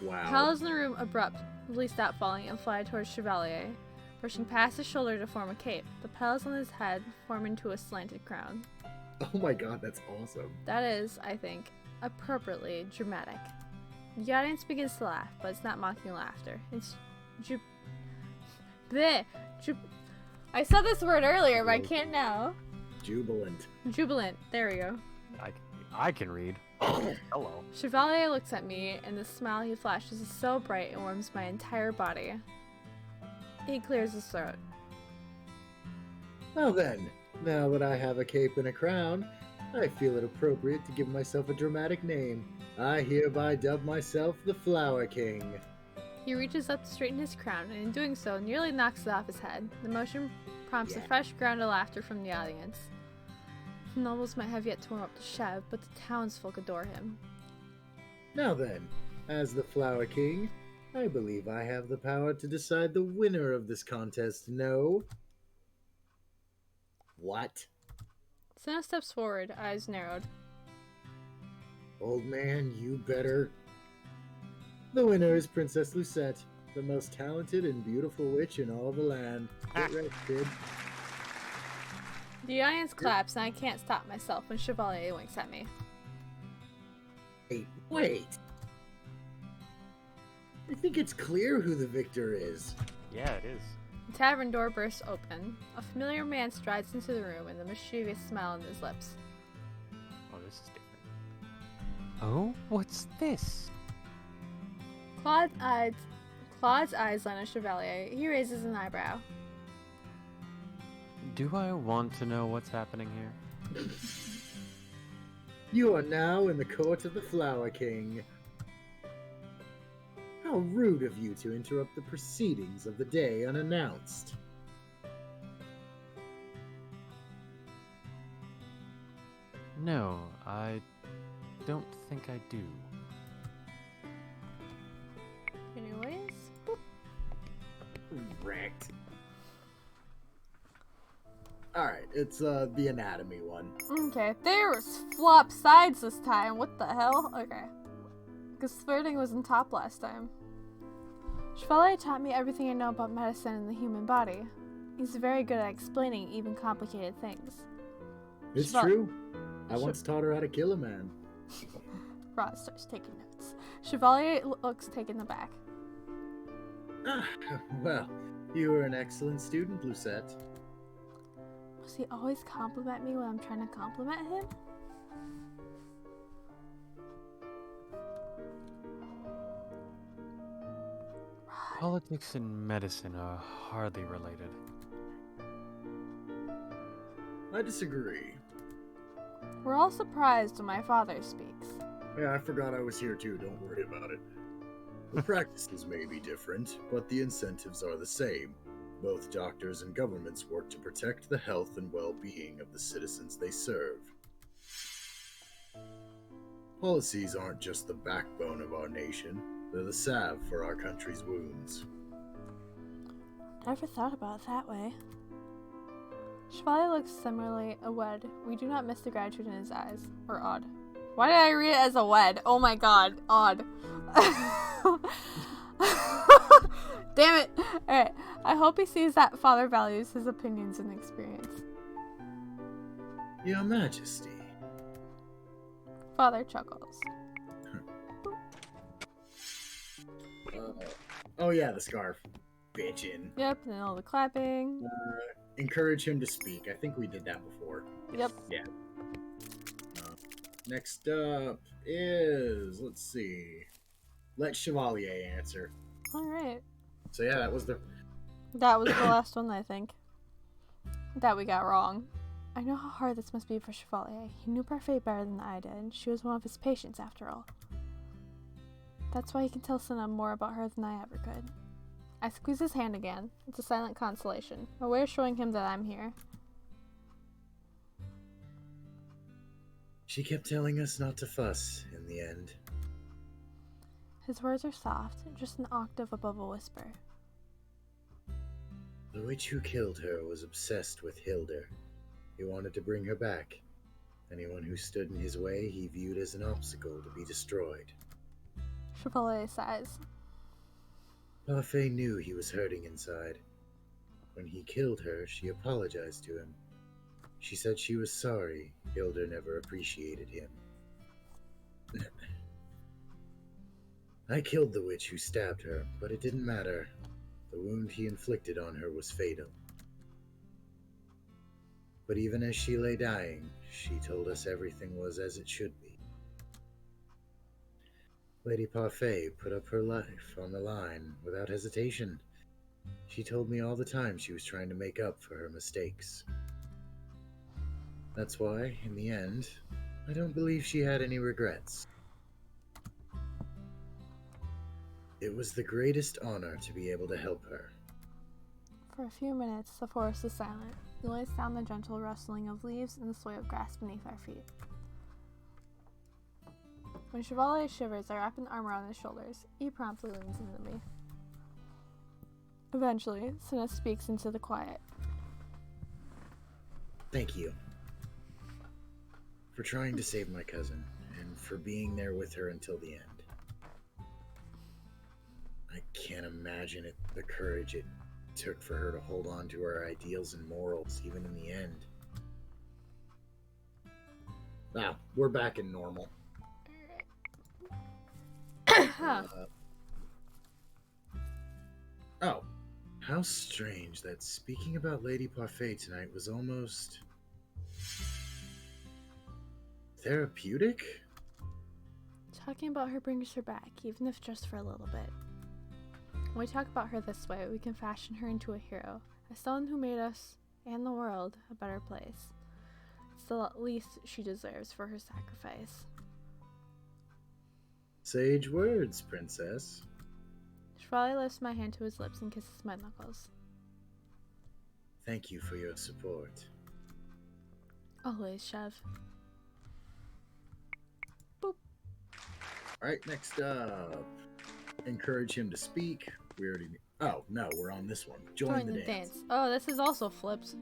B: Wow.
A: Petals in the room abruptly stop falling and fly towards Chevalier, brushing past his shoulder to form a cape. The petals on his head form into a slanted crown.
B: Oh my god, that's awesome.
A: That is, I think, appropriately dramatic. The audience begins to laugh, but it's not mocking laughter. It's I said this word earlier, but I can't now.
B: Jubilant.
A: Jubilant. There we go.
C: I can read. Hello.
A: Chevalier looks at me, and the smile he flashes is so bright it warms my entire body. He clears his throat.
D: Well then, now that I have a cape and a crown, I feel it appropriate to give myself a dramatic name. I hereby dub myself the Flower King.
A: He reaches up to straighten his crown, and in doing so, nearly knocks it off his head. The motion prompts a fresh ground of laughter from the audience. The nobles might have yet to warm up to Chev, but the townsfolk adore him.
D: Now then, as the Flower King, I believe I have the power to decide the winner of this contest, no? What?
A: Senna steps forward, eyes narrowed.
D: Old man, you better. The winner is Princess Lucette, the most talented and beautiful witch in all the land. Get ready, kid.
A: The audience claps, and I can't stop myself when Chevalier winks at me.
D: Hey, wait! I think it's clear who the victor is.
C: Yeah, it is.
A: The tavern door bursts open. A familiar man strides into the room, and a mischievous smile on his lips.
C: Oh, this is different. Oh, what's this?
A: Claude's eyes line on Chevalier. He raises an eyebrow.
C: Do I want to know what's happening here?
D: You are now in the court of the Flower King. How rude of you to interrupt the proceedings of the day unannounced.
C: No, I don't think I do.
A: Anyways,
B: Wrecked. Alright, it's the anatomy one.
A: okay. There was flop sides this time. What the hell? Okay. Because flirting was in top last time. Chevalier taught me everything I know about medicine and the human body. He's very good at explaining even complicated things.
D: It's
A: Cheval-
D: true. I once taught her how to kill a man.
A: Rod starts taking notes. Chevalier looks taken aback.
D: Ah, well, you were an excellent student, Lucette.
A: Does he always compliment me when I'm trying to compliment him?
C: Politics and medicine are hardly related.
B: I disagree.
A: We're all surprised when my father speaks.
B: Yeah, I forgot I was here too, don't worry about it. The practices may be different, but the incentives are the same. Both doctors and governments work to protect the health and well-being of the citizens they serve. Policies aren't just the backbone of our nation, they're the salve for our country's wounds.
A: Never thought about it that way. Chevalier looks similarly awed. We do not miss the gratitude in his eyes. Or odd. Why did I read it as a wed? Oh my god. Odd. Damn it. Alright. I hope he sees that father values his opinions and experience.
B: Your Majesty.
A: Father chuckles.
B: Oh yeah, the scarf. Bitchin'.
A: Yep, and then all the clapping.
B: Encourage him to speak. I think we did that before.
A: Yep.
B: Yeah. Next up is, let's see. Let Chevalier answer.
A: Alright.
B: So yeah, that was the
A: That was the last one, I think. That we got wrong. I know how hard this must be for Chevalier. He knew Parfait better than I did. She was one of his patients, after all. That's why he can tell Senna more about her than I ever could. I squeeze his hand again. It's a silent consolation, a way of showing him that I'm here.
B: She kept telling us not to fuss in the end.
A: His words are soft, just an octave above a whisper.
B: The witch who killed her was obsessed with Hilda. He wanted to bring her back. Anyone who stood in his way he viewed as an obstacle to be destroyed.
A: Chevalier sighs.
B: Parfait knew he was hurting inside. When he killed her, she apologized to him. She said she was sorry Hilda never appreciated him. I killed the witch who stabbed her, but it didn't matter. The wound he inflicted on her was fatal. But even as she lay dying, she told us everything was as it should be. Lady Parfait put up her life on the line without hesitation. She told me all the time she was trying to make up for her mistakes. That's why, in the end, I don't believe she had any regrets. It was the greatest honor to be able to help her.
A: For a few minutes, the forest is silent. We only sound the gentle rustling of leaves and the sway of grass beneath our feet. When Chevalier shivers, I wrap an arm around his shoulders. He promptly leans into me. Eventually, Senna speaks into the quiet.
B: Thank you. For trying to save my cousin, and for being there with her until the end. I can't imagine the courage it took for her to hold on to her ideals and morals, even in the end. Now, we're back in normal. Oh, how strange that speaking about Lady Parfait tonight was almost therapeutic?
A: Talking about her brings her back, even if just for a little bit. When we talk about her this way, we can fashion her into a hero, as someone who made us, and the world, a better place. It's the least she deserves for her sacrifice.
B: Sage words, princess.
A: Chevalier lifts my hand to his lips and kisses my knuckles.
B: Thank you for your support.
A: Always, Chev.
B: Alright, next up. Encourage him to speak. We already... Oh, no, we're on this one. Join the dance.
A: Oh, this is also flipped.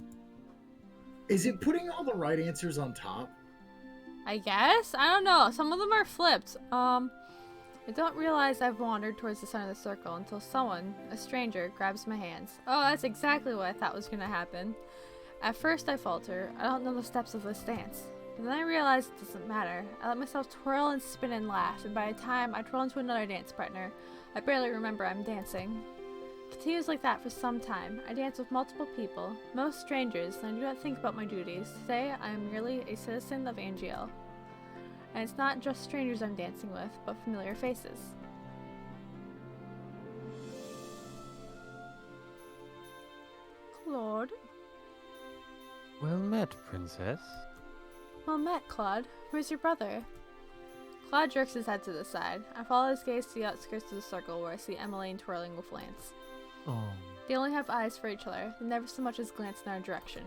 B: Is it putting all the right answers on top?
A: I guess? I don't know. Some of them are flipped. I don't realize I've wandered towards the center of the circle until someone, a stranger, grabs my hands. Oh, that's exactly what I thought was gonna happen. At first I falter. I don't know the steps of this dance. But then I realize it doesn't matter. I let myself twirl and spin and laugh, and by the time I twirl into another dance partner, I barely remember I'm dancing. It continues like that for some time. I dance with multiple people, most strangers, and I do not think about my duties. Today, I am merely a citizen of Angiel. And it's not just strangers I'm dancing with, but familiar faces. Claude?
C: Well met, princess.
A: Well met, Claude. Where's your brother? Claude jerks his head to the side. I follow his gaze to the outskirts of the circle where I see Emmeline twirling with Lance.
C: Oh.
A: They only have eyes for each other. They never so much as glance in our direction.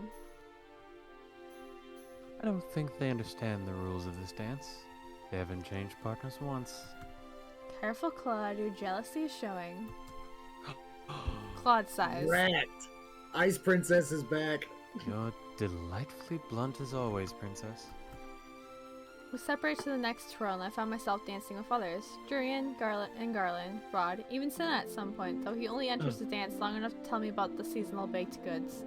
C: I don't think they understand the rules of this dance. They haven't changed partners once.
A: Careful, Claude. Your jealousy is showing. Claude sighs.
B: Wrecked! Ice Princess is back.
C: You're delightfully blunt as always, princess.
A: We separate to the next twirl, and I found myself dancing with others. Jurian, Garland, Rod, even Senna at some point, though he only enters the dance long enough to tell me about the seasonal baked goods.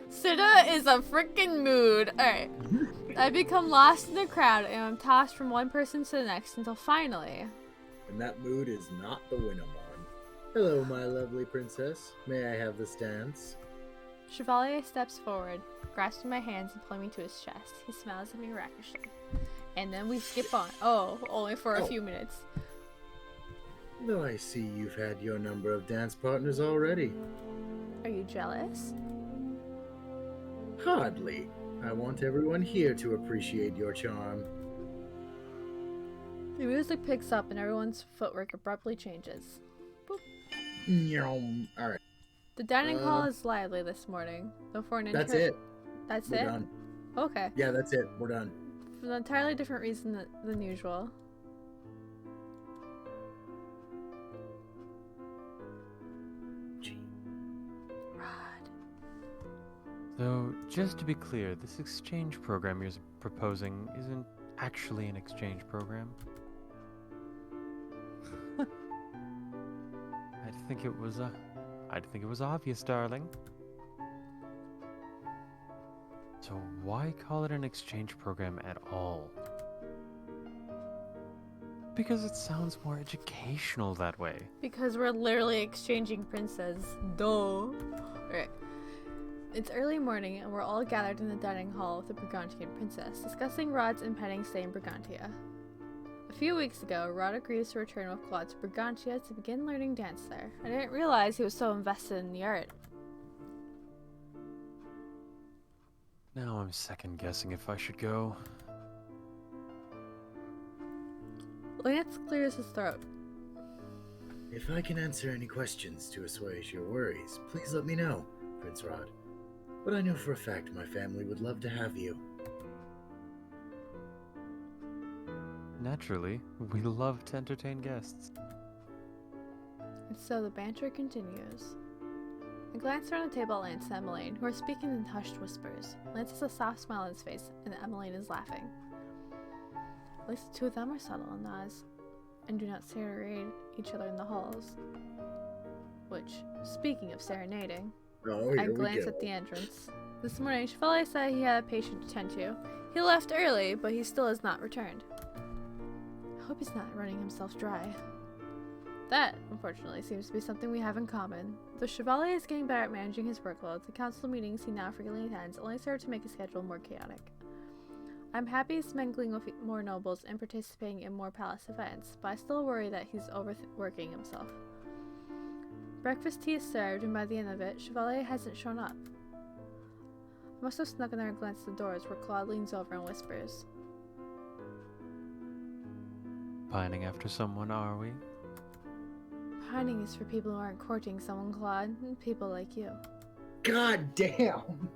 A: Senna is a freaking mood. Alright. I become lost in the crowd, and I'm tossed from one person to the next until finally...
B: And that mood is not the Winnemon. Hello, my lovely princess. May I have this dance?
A: Chevalier steps forward, grasping my hands and pulling me to his chest. He smiles at me rakishly. And then we skip on. Oh, only for a few minutes.
B: Though I see you've had your number of dance partners already.
A: Are you jealous?
D: Hardly. I want everyone here to appreciate your charm.
A: The music picks up and everyone's footwork abruptly changes. Boop.
D: Alright,
A: The dining hall is lively this morning. Though for an
D: that's it.
A: That's
D: We're
A: it?
D: done.
A: Okay.
D: Yeah, that's it. We're done.
A: For an entirely different reason than usual. Rod.
C: So, just to be clear, this exchange program you're proposing isn't actually an exchange program. I'd think it was obvious, darling. So why call it an exchange program at all? Because it sounds more educational that way.
A: Because we're literally exchanging princes. Duh. Alright. It's early morning and we're all gathered in the dining hall with the Brigantian princess, discussing Rod's impending stay in Brigantia. A few weeks ago, Rod agrees to return with Claude to Brigantia to begin learning dance there. I didn't realize he was so invested in the art.
C: Now I'm second guessing if I should go.
A: Lance clears his throat.
B: If I can answer any questions to assuage your worries, please let me know, Prince Rod. But I know for a fact my family would love to have you.
C: Naturally, we love to entertain guests.
A: And so the banter continues. I glance around the table at Lance and Emmeline, who are speaking in hushed whispers. Lance has a soft smile on his face, and Emmeline is laughing. At least the two of them are subtle and nods, and do not serenade each other in the halls. Which, speaking of serenading,
B: Oh,
A: I
B: here we
A: glance
B: go.
A: at the entrance. This morning, Chevalier said he had a patient to tend to. He left early, but he still has not returned. I hope he's not running himself dry. That, unfortunately, seems to be something we have in common. The Chevalier is getting better at managing his workload. The council meetings he now frequently attends only serve to make his schedule more chaotic. I'm happy he's mingling with more nobles and participating in more palace events, but I still worry that he's overworking himself. Breakfast tea is served, and by the end of it, Chevalier hasn't shown up. I must have snuck in there and glanced at the doors, where Claude leans over and whispers.
C: Pining after someone, are we?
A: Pining is for people who aren't courting someone, Claude, and people like you.
D: God damn!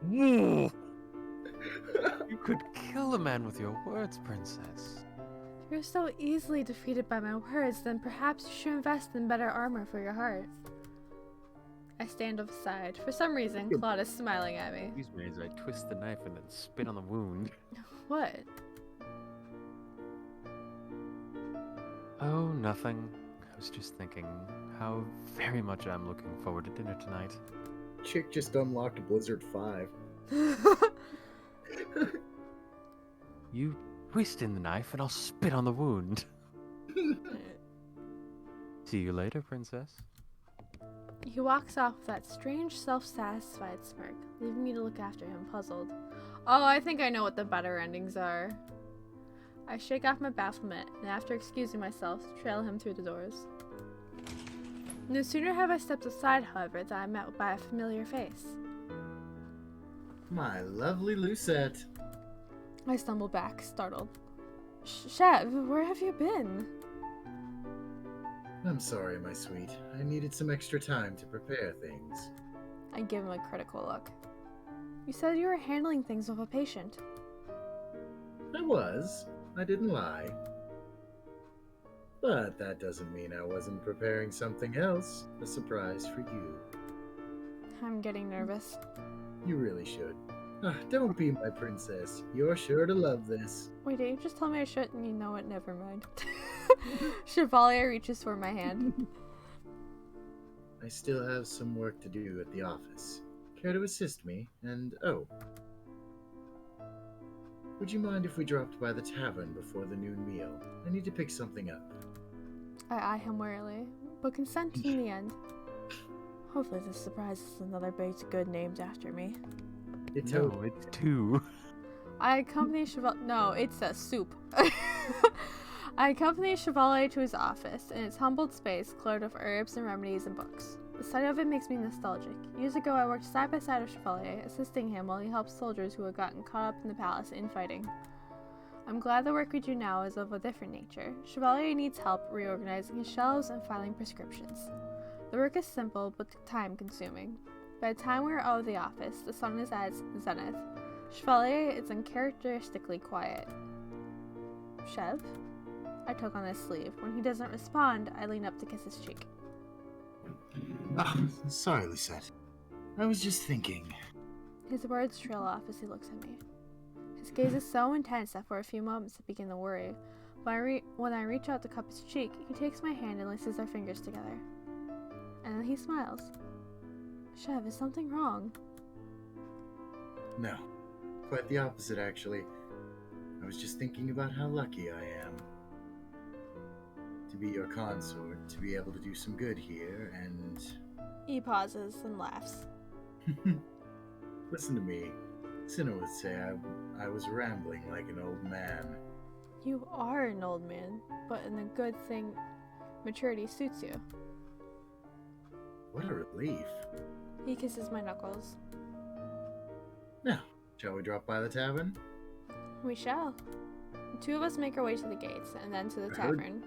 C: You could kill a man with your words, princess.
A: If you're so easily defeated by my words, then perhaps you should invest in better armor for your heart. I stand aside. For some reason, Claude is smiling at me.
C: Excuse me as I twist the knife and then spit on the wound.
A: What?
C: Oh, nothing. I was just thinking how very much I'm looking forward to dinner tonight.
D: Chick just unlocked Blizzard 5.
C: You twist in the knife and I'll spit on the wound. See you later, princess.
A: He walks off with that strange, self-satisfied smirk, leaving me to look after him, puzzled. Oh, I think I know what the better endings are. I shake off my bafflement, and after excusing myself, trail him through the doors. No sooner have I stepped aside, however, than I'm met by a familiar face.
D: My lovely Lucette.
A: I stumble back, startled. Chev, where have you been?
B: I'm sorry, my sweet. I needed some extra time to prepare things.
A: I give him a critical look. You said you were handling things with a patient.
B: I was. I didn't lie. But that doesn't mean I wasn't preparing something else. A surprise for you.
A: I'm getting nervous.
B: You really should. Don't be my princess. You're sure to love this.
A: Wait, did you just tell me I shouldn't? You know what? Never mind. Chevalier reaches for my hand.
B: I still have some work to do at the office. Care to assist me? And oh, would you mind if we dropped by the tavern before the noon meal? I need to pick something up.
A: I eye him warily, but consent in the end. Hopefully this surprise is another baked good named after me.
C: No, it's two.
A: I accompany Chevalier. No, it's a soup. I accompany Chevalier to his office, in its humbled space cluttered with herbs and remedies and books. The sight of it makes me nostalgic. Years ago, I worked side by side with Chevalier, assisting him while he helped soldiers who had gotten caught up in the palace infighting. I'm glad the work we do now is of a different nature. Chevalier needs help reorganizing his shelves and filing prescriptions. The work is simple but time-consuming. By the time we are out of the office, the sun is at its zenith. Chevalier is uncharacteristically quiet. Chev? I tug on his sleeve. When he doesn't respond, I lean up to kiss his cheek.
D: Sorry, Lucette. I was just thinking.
A: His words trail off as he looks at me. His gaze is so intense that for a few moments I begin to worry. When I reach out to cup his cheek, he takes my hand and laces our fingers together. And then he smiles. Chev, is something wrong?
D: No. Quite the opposite, actually. I was just thinking about how lucky I am. To be your consort, to be able to do some good here, and...
A: He pauses and laughs.
D: Listen to me. Cinna would say I was rambling like an old man.
A: You are an old man, but in a good thing, maturity suits you.
D: What a relief.
A: He kisses my knuckles.
D: Now, shall we drop by the tavern?
A: We shall. The two of us make our way to the gates, and then to the tavern.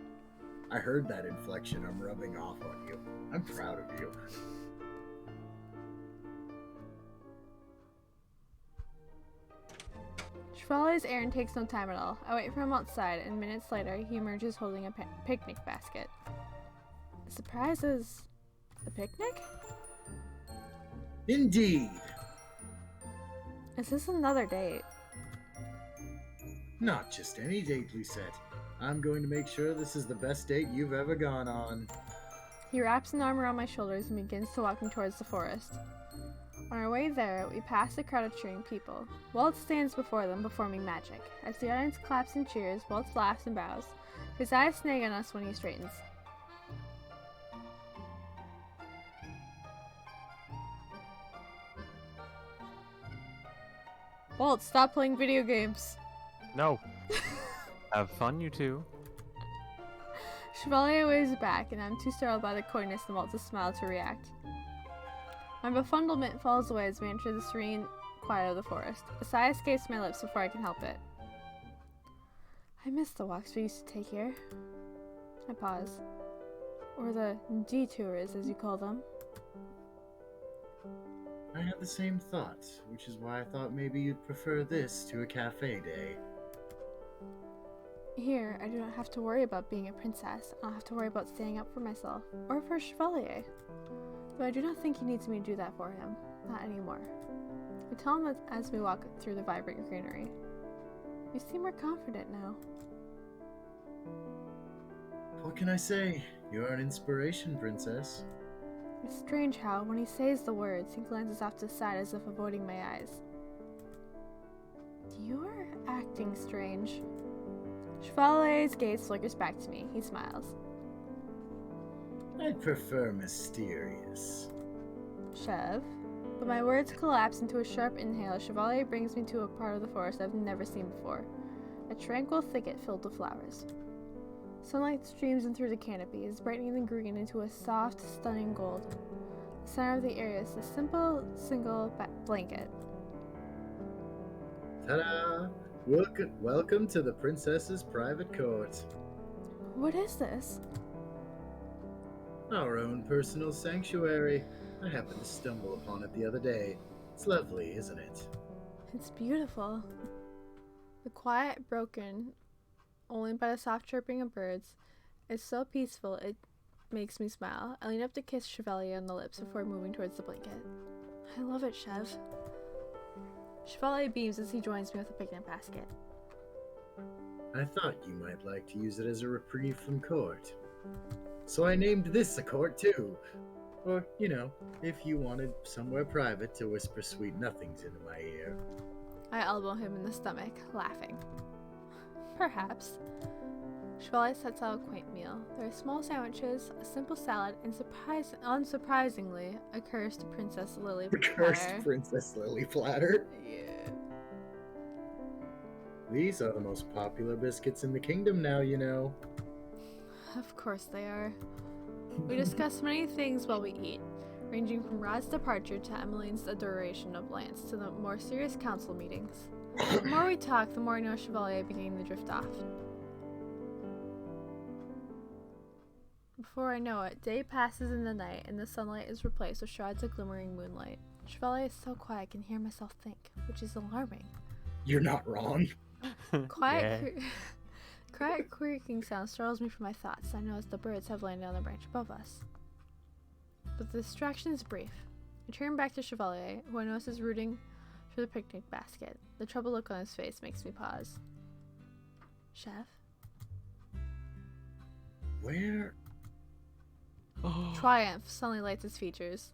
B: I heard that inflection. I'm rubbing off on you. I'm proud of you.
A: Chevalier's errand takes no time at all. I wait for him outside, and minutes later, he emerges holding a picnic basket. The surprise is... a picnic?
D: Indeed!
A: Is this another date?
D: Not just any date, Lucette. I'm going to make sure this is the best date you've ever gone on.
A: He wraps an arm around my shoulders and begins to walk me towards the forest. On our way there, we pass a crowd of cheering people. Walt stands before them, performing magic. As the audience claps and cheers, Walt laughs and bows. His eyes snag on us when he straightens. Walt, stop playing video games.
C: No. Have fun, you two.
A: Chevalier waves back, and I'm too startled by the coyness and Walt to smile to react. My befuddlement falls away as we enter the serene quiet of the forest. A sigh escapes my lips before I can help it. I miss the walks we used to take here. I pause. Or the detours, as you call them.
D: I had the same thought, which is why I thought maybe you'd prefer this to a cafe day.
A: Here, I do not have to worry about being a princess. I don't have to worry about standing up for myself, or for Chevalier. Though I do not think he needs me to do that for him. Not anymore. I tell him as we walk through the vibrant greenery. You seem more confident now.
D: What can I say? You're an inspiration, princess.
A: It's strange how, when he says the words, he glances off to the side as if avoiding my eyes. You're acting strange. Chevalier's gaze flickers back to me. He smiles.
D: I'd prefer mysterious.
A: Chev. But my words collapse into a sharp inhale as Chevalier brings me to a part of the forest I've never seen before. A tranquil thicket filled with flowers. Sunlight streams in through the canopies, brightening the green into a soft, stunning gold. The center of the area is a simple, single blanket.
D: Ta-da! Welcome to the princess's private court.
A: What is this?
D: Our own personal sanctuary. I happened to stumble upon it the other day. It's lovely, isn't it?
A: It's beautiful. The quiet, broken only by the soft chirping of birds, is so peaceful it makes me smile. I lean up to kiss Chevalier on the lips before moving towards the blanket. I love it, Chev. Chevalier beams as he joins me with a picnic basket.
D: I thought you might like to use it as a reprieve from court. So I named this a court too. Or, you know, if you wanted somewhere private to whisper sweet nothings into my ear.
A: I elbow him in the stomach, laughing. Perhaps. Chevalier sets out a quaint meal. There are small sandwiches, a simple salad, and unsurprisingly, a cursed Princess Lily
B: The
A: platter.
B: cursed Princess Lily platter.
A: Yeah.
D: These are the most popular biscuits in the kingdom now, you know.
A: Of course they are. We discuss many things while we eat, ranging from Rod's departure to Emmeline's adoration of Lance to the more serious council meetings. The more we talk, the more I know Chevalier beginning to drift off. Before I know it, day passes in the night, and the sunlight is replaced with shards of glimmering moonlight. Chevalier is so quiet I can hear myself think, which is alarming.
B: You're not wrong.
A: Quiet creaking sound startles me from my thoughts. I notice the birds have landed on the branch above us. But the distraction is brief. I turn back to Chevalier, who I notice is rooting for the picnic basket. The troubled look on his face makes me pause. Chev?
B: Where?
A: Triumph suddenly lights his features.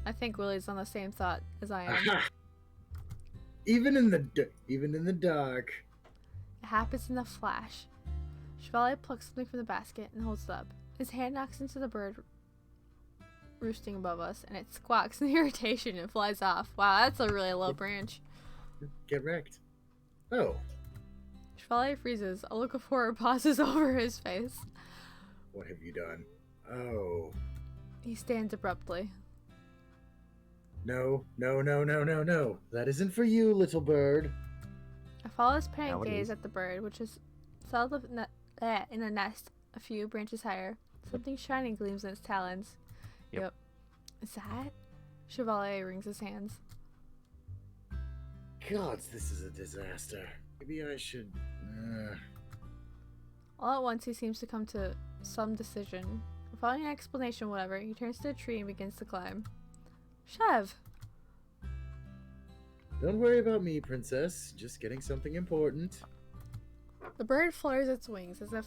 A: I think Willie's on the same thought as I am.
B: Aha! Even in the dark.
A: It happens in a flash. Chevalier plucks something from the basket and holds it up. His hand knocks into the bird roosting above us, and it squawks in irritation and flies off. Wow, that's a really low branch.
B: Get wrecked. Oh,
A: Chevalier freezes. A look of horror passes over his face.
B: what have you done? Oh.
A: He stands abruptly.
B: No. That isn't for you, little bird.
A: I follow his panicked
C: Now it
A: gaze
C: is.
A: at the bird, which is settled in a nest a few branches higher. Something shiny gleams in its talons.
C: Yep.
A: Is that? Chevalier wrings his hands.
B: Gods, this is a disaster. Maybe I should...
A: All at once, he seems to come to some decision. Without any explanation whatever, he turns to a tree and begins to climb. Chev!
D: Don't worry about me, princess. Just getting something important.
A: The bird flutters its wings as if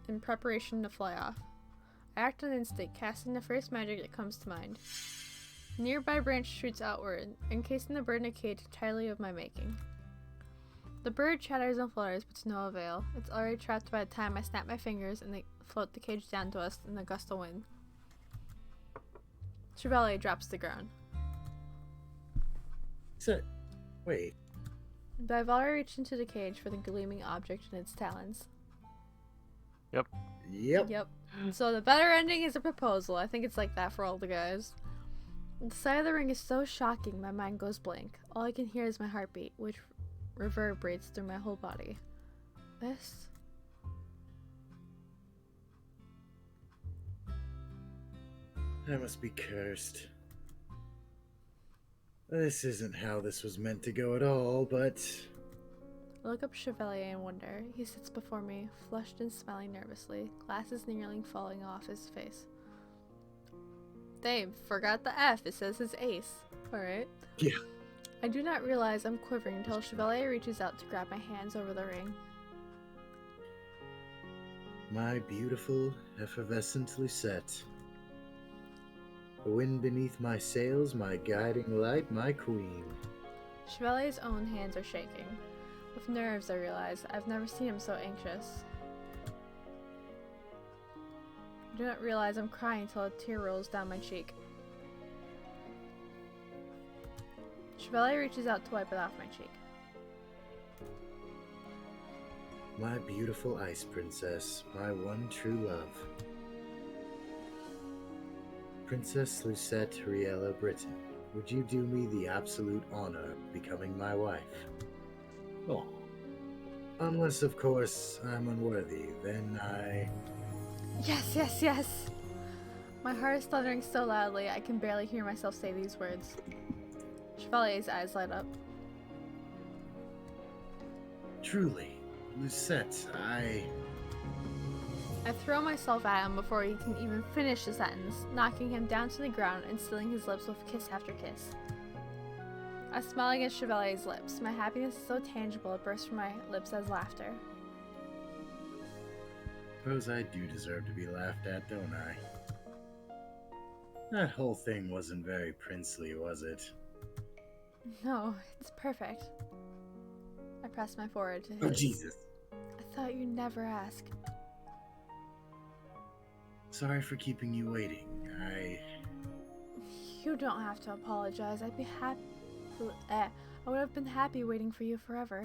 A: in preparation to fly off. I act on instinct, casting the first magic that comes to mind. A nearby branch shoots outward, encasing the bird in a cage entirely of my making. The bird chatters and flutters, but to no avail. It's already trapped by the time I snap my fingers and they float the cage down to us in the gust of wind. Chevalier drops to the ground.
B: Wait.
A: But I've already reached into the cage for the gleaming object in its talons.
B: Yep.
A: Yep. So the better ending is a proposal. I think it's like that for all the guys. The sight of the ring is so shocking, my mind goes blank. All I can hear is my heartbeat, which reverberates through my whole body. This?
B: I must be cursed. This isn't how this was meant to go at all, but...
A: I look up Chevalier in wonder. He sits before me, flushed and smiling nervously, glasses nearly falling off his face. Dave, forgot the F. It says his ace. Alright.
B: Yeah.
A: I do not realize I'm quivering until Chevalier reaches out to grab my hands over the ring.
B: My beautiful, effervescent Lucette. The wind beneath my sails, my guiding light, my queen.
A: Chevalier's own hands are shaking. With nerves, I realize. I've never seen him so anxious. I do not realize I'm crying until a tear rolls down my cheek. Chevalier reaches out to wipe it off my cheek.
B: My beautiful ice princess, my one true love. Princess Lucette Riella Britton, would you do me the absolute honor of becoming my wife?
D: Oh,
B: Unless, of course, I'm unworthy, then I...
A: Yes, yes, yes! My heart is thundering so loudly I can barely hear myself say these words. Chevalier's eyes light up.
B: Truly, Lucette, I
A: throw myself at him before he can even finish the sentence, knocking him down to the ground and sealing his lips with kiss after kiss. I smile against Chevalier's lips. My happiness is so tangible it bursts from my lips as laughter.
B: suppose I do deserve to be laughed at, don't I? That whole thing wasn't very princely, was it?
A: No, it's perfect. I press my forehead to his.
B: Oh, Jesus.
A: I thought you'd never ask.
B: Sorry for keeping you waiting.
A: You don't have to apologize. I'd be happy. I would have been happy waiting for you forever.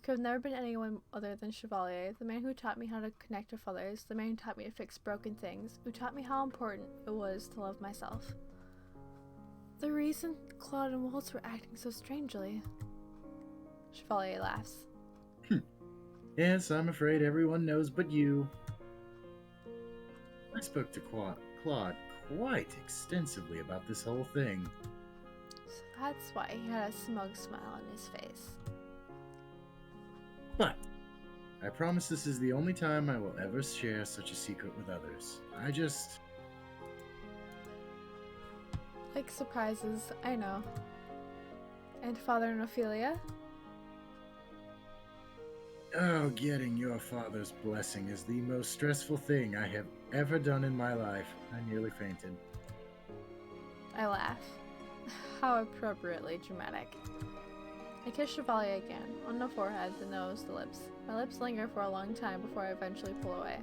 A: could have never been anyone other than Chevalier, the man who taught me how to connect with others, the man who taught me to fix broken things, who taught me how important it was to love myself. The reason Claude and Waltz were acting so strangely. Chevalier laughs.
D: Yes, I'm afraid everyone knows but you. I spoke to Claude quite extensively about this whole thing.
A: So that's why he had a smug smile on his face.
D: But I promise this is the only time I will ever share such a secret with others. I just...
A: Like surprises, I know. And Father and Ophelia?
D: Oh, getting your father's blessing is the most stressful thing I have ever done in my life. I nearly fainted.
A: I laugh. How appropriately dramatic. I kiss Chevalier again, on the forehead, the nose, the lips. My lips linger for a long time before I eventually pull away.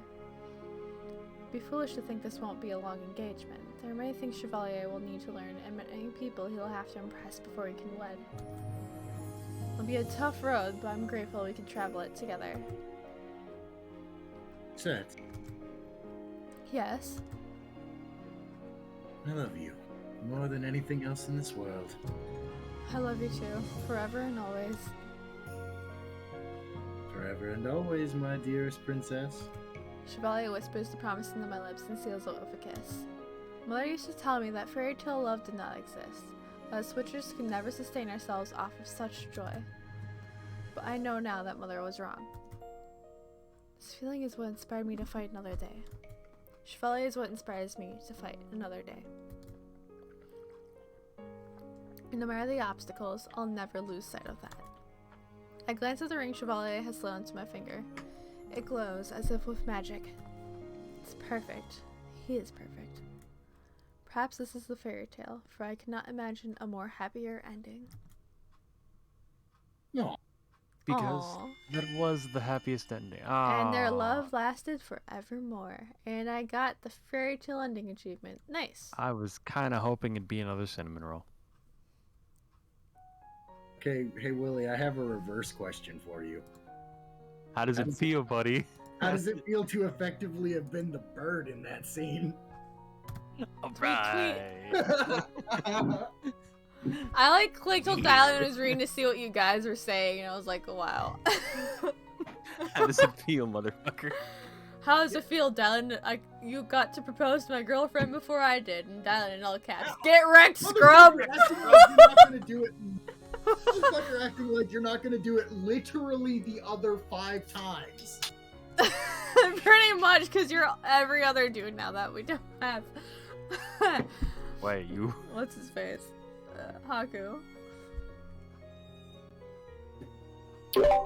A: It'd be foolish to think this won't be a long engagement. There are many things Chevalier will need to learn, and many people he'll have to impress before he can wed. It'll be a tough road, but I'm grateful we can travel it together.
D: Set,
A: Yes?
D: I love you. More than anything else in this world.
A: I love you too, forever and always.
D: Forever and always, my dearest princess.
A: Chevalier whispers the promise into my lips and seals it with a kiss. Mother used to tell me that fairy tale love did not exist, that us witchers could never sustain ourselves off of such joy. But I know now that Mother was wrong. This feeling is what inspired me to fight another day. Chevalier is what inspires me to fight another day. And no matter the obstacles, I'll never lose sight of that. I glance at the ring Chevalier has slid onto my finger. It glows as if with magic. It's perfect. He is perfect. Perhaps this is the fairy tale, for I cannot imagine a more happier ending.
D: No.
C: Because
A: Aw.
C: that was the happiest ending.
A: And their
C: Aw.
A: love lasted forevermore. And I got the fairy tale ending achievement. Nice.
C: I was kind of hoping it'd be another cinnamon roll.
D: Okay, hey Willie, I have a reverse question for you.
C: How does it feel, buddy?
D: How does it feel to effectively have been the bird in that scene?
C: Alright.
A: I like clicked on dial and was reading to see what you guys were saying, and I was like, wow.
C: How does it feel, motherfucker?
A: How does it feel, Dylan? You got to propose to my girlfriend before I did, and Dylan in all caps. Get wrecked, scrub!
D: You're not gonna do it. You're acting like you're not gonna do it literally the other 5 times.
A: Pretty much, because you're every other dude now that we don't have.
C: Wait, you?
A: What's his face? Haku.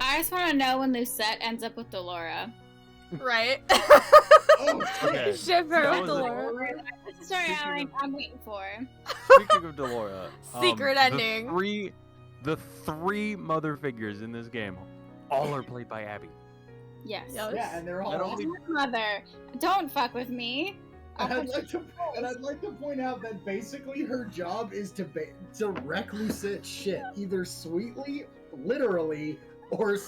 E: I just want to know when Lucette ends up with Delora.
A: Right?
D: Oh,
C: Okay.
A: Ship her
C: That
A: with
C: was a-
A: Delora.
E: That's the story I'm waiting for.
C: Speaking of Delora,
A: Secret ending.
C: The three mother figures in this game, all are played by Abby.
E: Yes.
A: Yes.
D: yeah, and they're all
C: Not only-
E: Mother, don't fuck with me.
D: And I'd like to point out that basically her job is to wreck Lucetta's shit, either sweetly, literally, or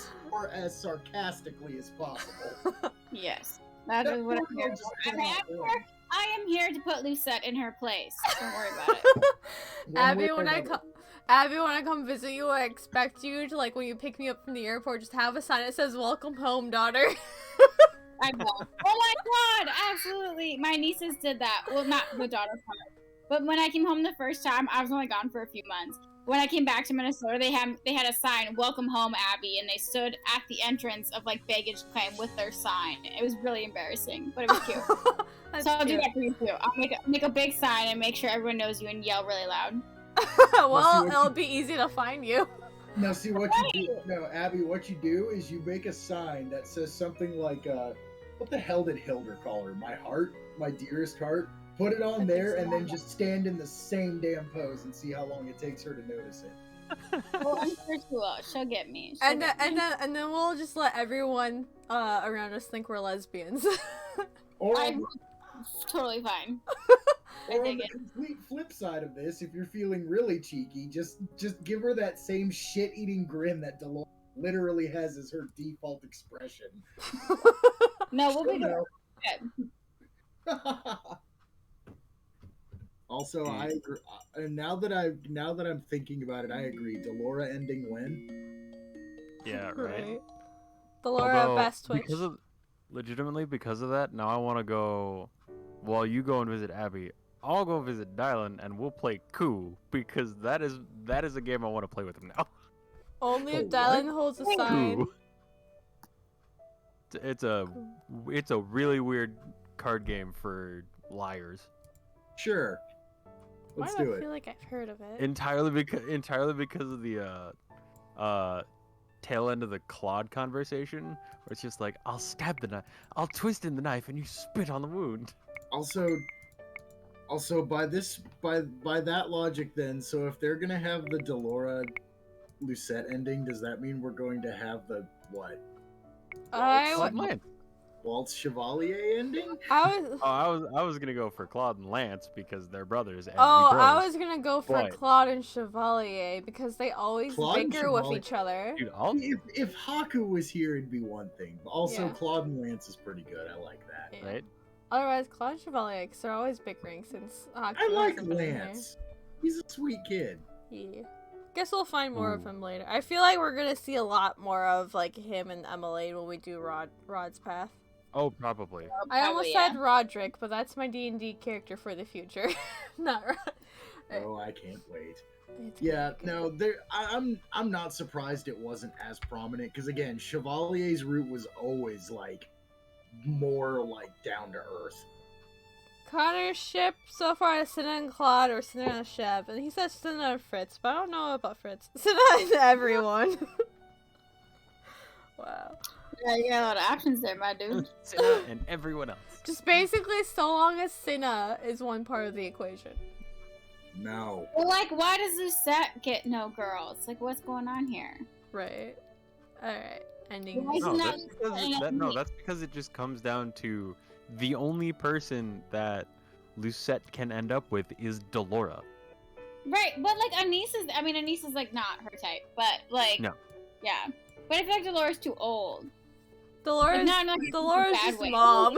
D: as sarcastically as possible.
E: Yes. That is what I'm here for. I am here to put Lucette in her place. Don't worry about it.
A: Abby, when I come visit you, I expect you to, like, when you pick me up from the airport, just have a sign that says "Welcome home, daughter."
E: I will. Oh my god, absolutely. My nieces did that. Well, not the daughter part. But when I came home the first time, I was only gone for a few months. When I came back to Minnesota, they had a sign, "Welcome home, Abby," and they stood at the entrance of like baggage claim with their sign. It was really embarrassing, but it was cute.
A: That's
E: So I'll do
A: cute.
E: that for you too. I'll make a big sign and make sure everyone knows you and yell really loud.
A: Well,
B: what
A: it'll
B: you-
A: be easy to find you.
B: Now, see what you do. No, Abby, what you do is you make a sign that says something like, what the hell did Hilder call her? My heart? My dearest heart? Put it on there and then just stand in the same damn pose and see how long it takes her to notice it.
E: Well, I'm sure she will. She'll get me.
A: And then we'll just let everyone around us think we're lesbians.
B: Or,
E: I'm totally fine. I
B: or on
E: dig
B: the
E: it.
B: complete flip side of this, if you're feeling really cheeky, just give her that same shit-eating grin that Dolores
D: literally has as her default expression.
E: No, we'll be
D: No.
E: good.
D: Also, I agree. And now that I'm thinking about it, I agree. Delora ending when?
C: Yeah, right.
A: The Laura
C: Although,
A: best Twitch.
C: legitimately because of that, now I want to go. While you go and visit Abby, I'll go visit Dylan, and we'll play Coup because that is a game I want to play with him now.
A: Only if
D: Oh,
A: Dylan
D: what?
A: holds a sign.
C: Coup. It's a really weird card game for liars.
D: Sure.
A: Why
D: Let's
A: do
D: do
A: I
D: it.
A: feel like I've heard of it?
C: Entirely because of the tail end of the Claude conversation, where it's just like, I'll stab the knife, I'll twist in the knife, and you spit on the wound.
D: Also, by that logic, then, so if they're gonna have the Delora Lucette ending, does that mean we're going to have the what?
C: Claude and Lance.
D: Waltz Chevalier ending?
A: I was.
C: I was gonna go for Claude and Lance because they're brothers. And
A: Oh,
C: we bros.
A: I was gonna go for
C: But-
A: Claude and Chevalier because they always
D: Claude and
A: bicker with
D: Chevalier-
A: each other.
C: Dude,
D: If Haku was here, it'd be one thing. But also,
A: Yeah.
D: Claude and Lance is pretty good. I like that.
A: Yeah.
C: right?
A: Otherwise, Claude and Chevalier, because they're always bickering since Haku
D: I like
A: hasn't been in here.
D: Lance. He's a sweet kid.
A: Yeah. Guess we'll find more of
C: Ooh.
A: him later. I feel like we're gonna see a lot more of like him and Emily when we do Rod's path.
C: Oh, probably.
A: I almost said Roderick, but that's my D&D character for the future. Not Rod.
D: Oh, I can't wait.
A: It's
D: Yeah,
A: gonna be
D: no, I'm not surprised it wasn't as prominent because again, Chevalier's route was always like more like down to earth.
A: good. Connor's ship so far is Cinna and Claude or Cinna and Chev, and he says Cinna and Fritz, but I don't know about Fritz. Cinna is everyone. Wow.
E: Yeah, you got a lot of options there, my dude.
C: Cinna and everyone else.
A: Just basically, so long as Cinna is one part of the equation.
D: No.
E: Well, like, why does Lucette get no girls? Like, what's going on here?
A: Right. Alright. Ending.
E: Why is
C: No,
E: it not
C: that's because it just comes down to the only person that Lucette can end up with is Delora.
E: Right, but like Anise is like not her type, but like
C: No.
E: yeah. But I feel like Dolores too old.
A: Dolores,
E: Like, not in, like, a
A: Dolores'
E: bad way.
A: mom.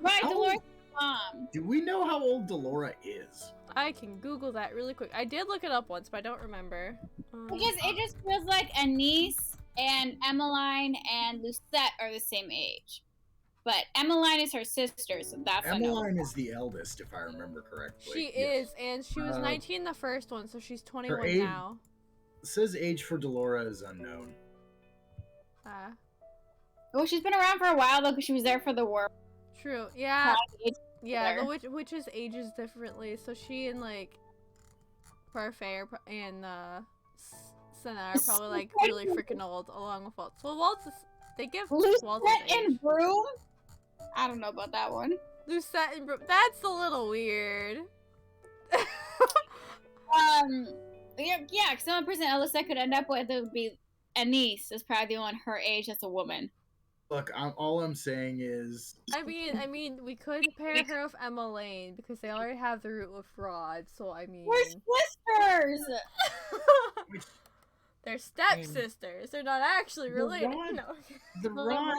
E: Right,
D: How-
E: Dolores' mom.
D: Do we know how old Delora is?
A: I can Google that really quick. I did look it up once, but I don't remember.
E: Because it just feels like Anise and Emmeline and Lucette are the same age. But Emmeline is her sister, so that's
D: Emmeline is the eldest, if I remember correctly.
A: she
D: Yes.
A: is, and she was 19 the first one, so she's 21
D: age-
A: now.
D: It says age for Delora is unknown.
E: Well, she's been around for a while though, because she was there for the war.
A: True. Yeah. Yeah,
E: there.
A: the witches ages differently, so she and like Parfait and Senna are probably like really freaking old, along with Waltz. Well, Waltz is, they give Waltz
E: Lucette
A: his
E: and
A: age.
E: Broom? I don't know about that one.
A: Lucette and that's a little weird.
E: Yeah, because the only person that Lucette could end up with would be Anise. Is probably the one her age that's a woman.
D: Look, all I'm saying is,
A: I mean, we could pair her with Emma Lane because they already have the root with Rod. So I mean,
E: We're sisters.
A: they're stepsisters. They're not actually
D: The
A: related.
D: Rod-
A: No.
D: the Rod.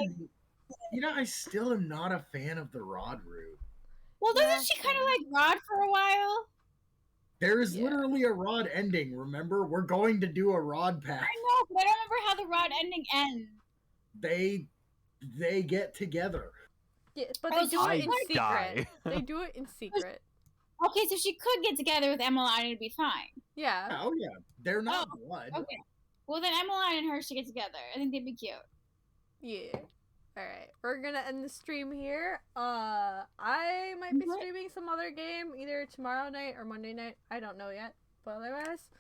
D: You know, I still am not a fan of the Rod route.
E: Well,
A: Yeah,
E: doesn't she kind of like Rod for a while?
D: There is
A: Yeah.
D: literally a Rod ending. Remember, we're going to do a Rod path.
E: I know, but I don't remember how the Rod ending ends.
D: They get together.
A: Yeah, but
E: Oh,
A: they do
E: so
A: it in
E: I
A: secret.
C: die.
A: They do it in secret.
E: Okay, so she could get together with Emmeline and it'd be fine.
A: Yeah.
D: Oh yeah, they're not blood.
E: Okay. Well, then Emmeline and her should get together. I think they'd be cute.
A: Yeah. Alright, we're gonna end the stream here. I might be
E: What?
A: streaming some other game either tomorrow night or Monday night. I don't know yet. But otherwise,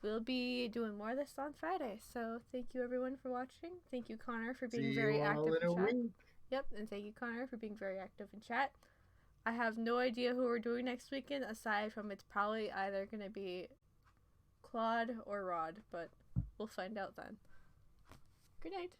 A: we'll be doing more of this on Friday. So thank you everyone for watching. Thank you Connor for being
D: See
A: very
D: you all
A: active
D: in a
A: in chat.
D: week.
A: Yep, and thank you Connor for being very active in chat. I have no idea who we're doing next weekend aside from it's probably either gonna be Claude or Rod, but we'll find out then. Good night.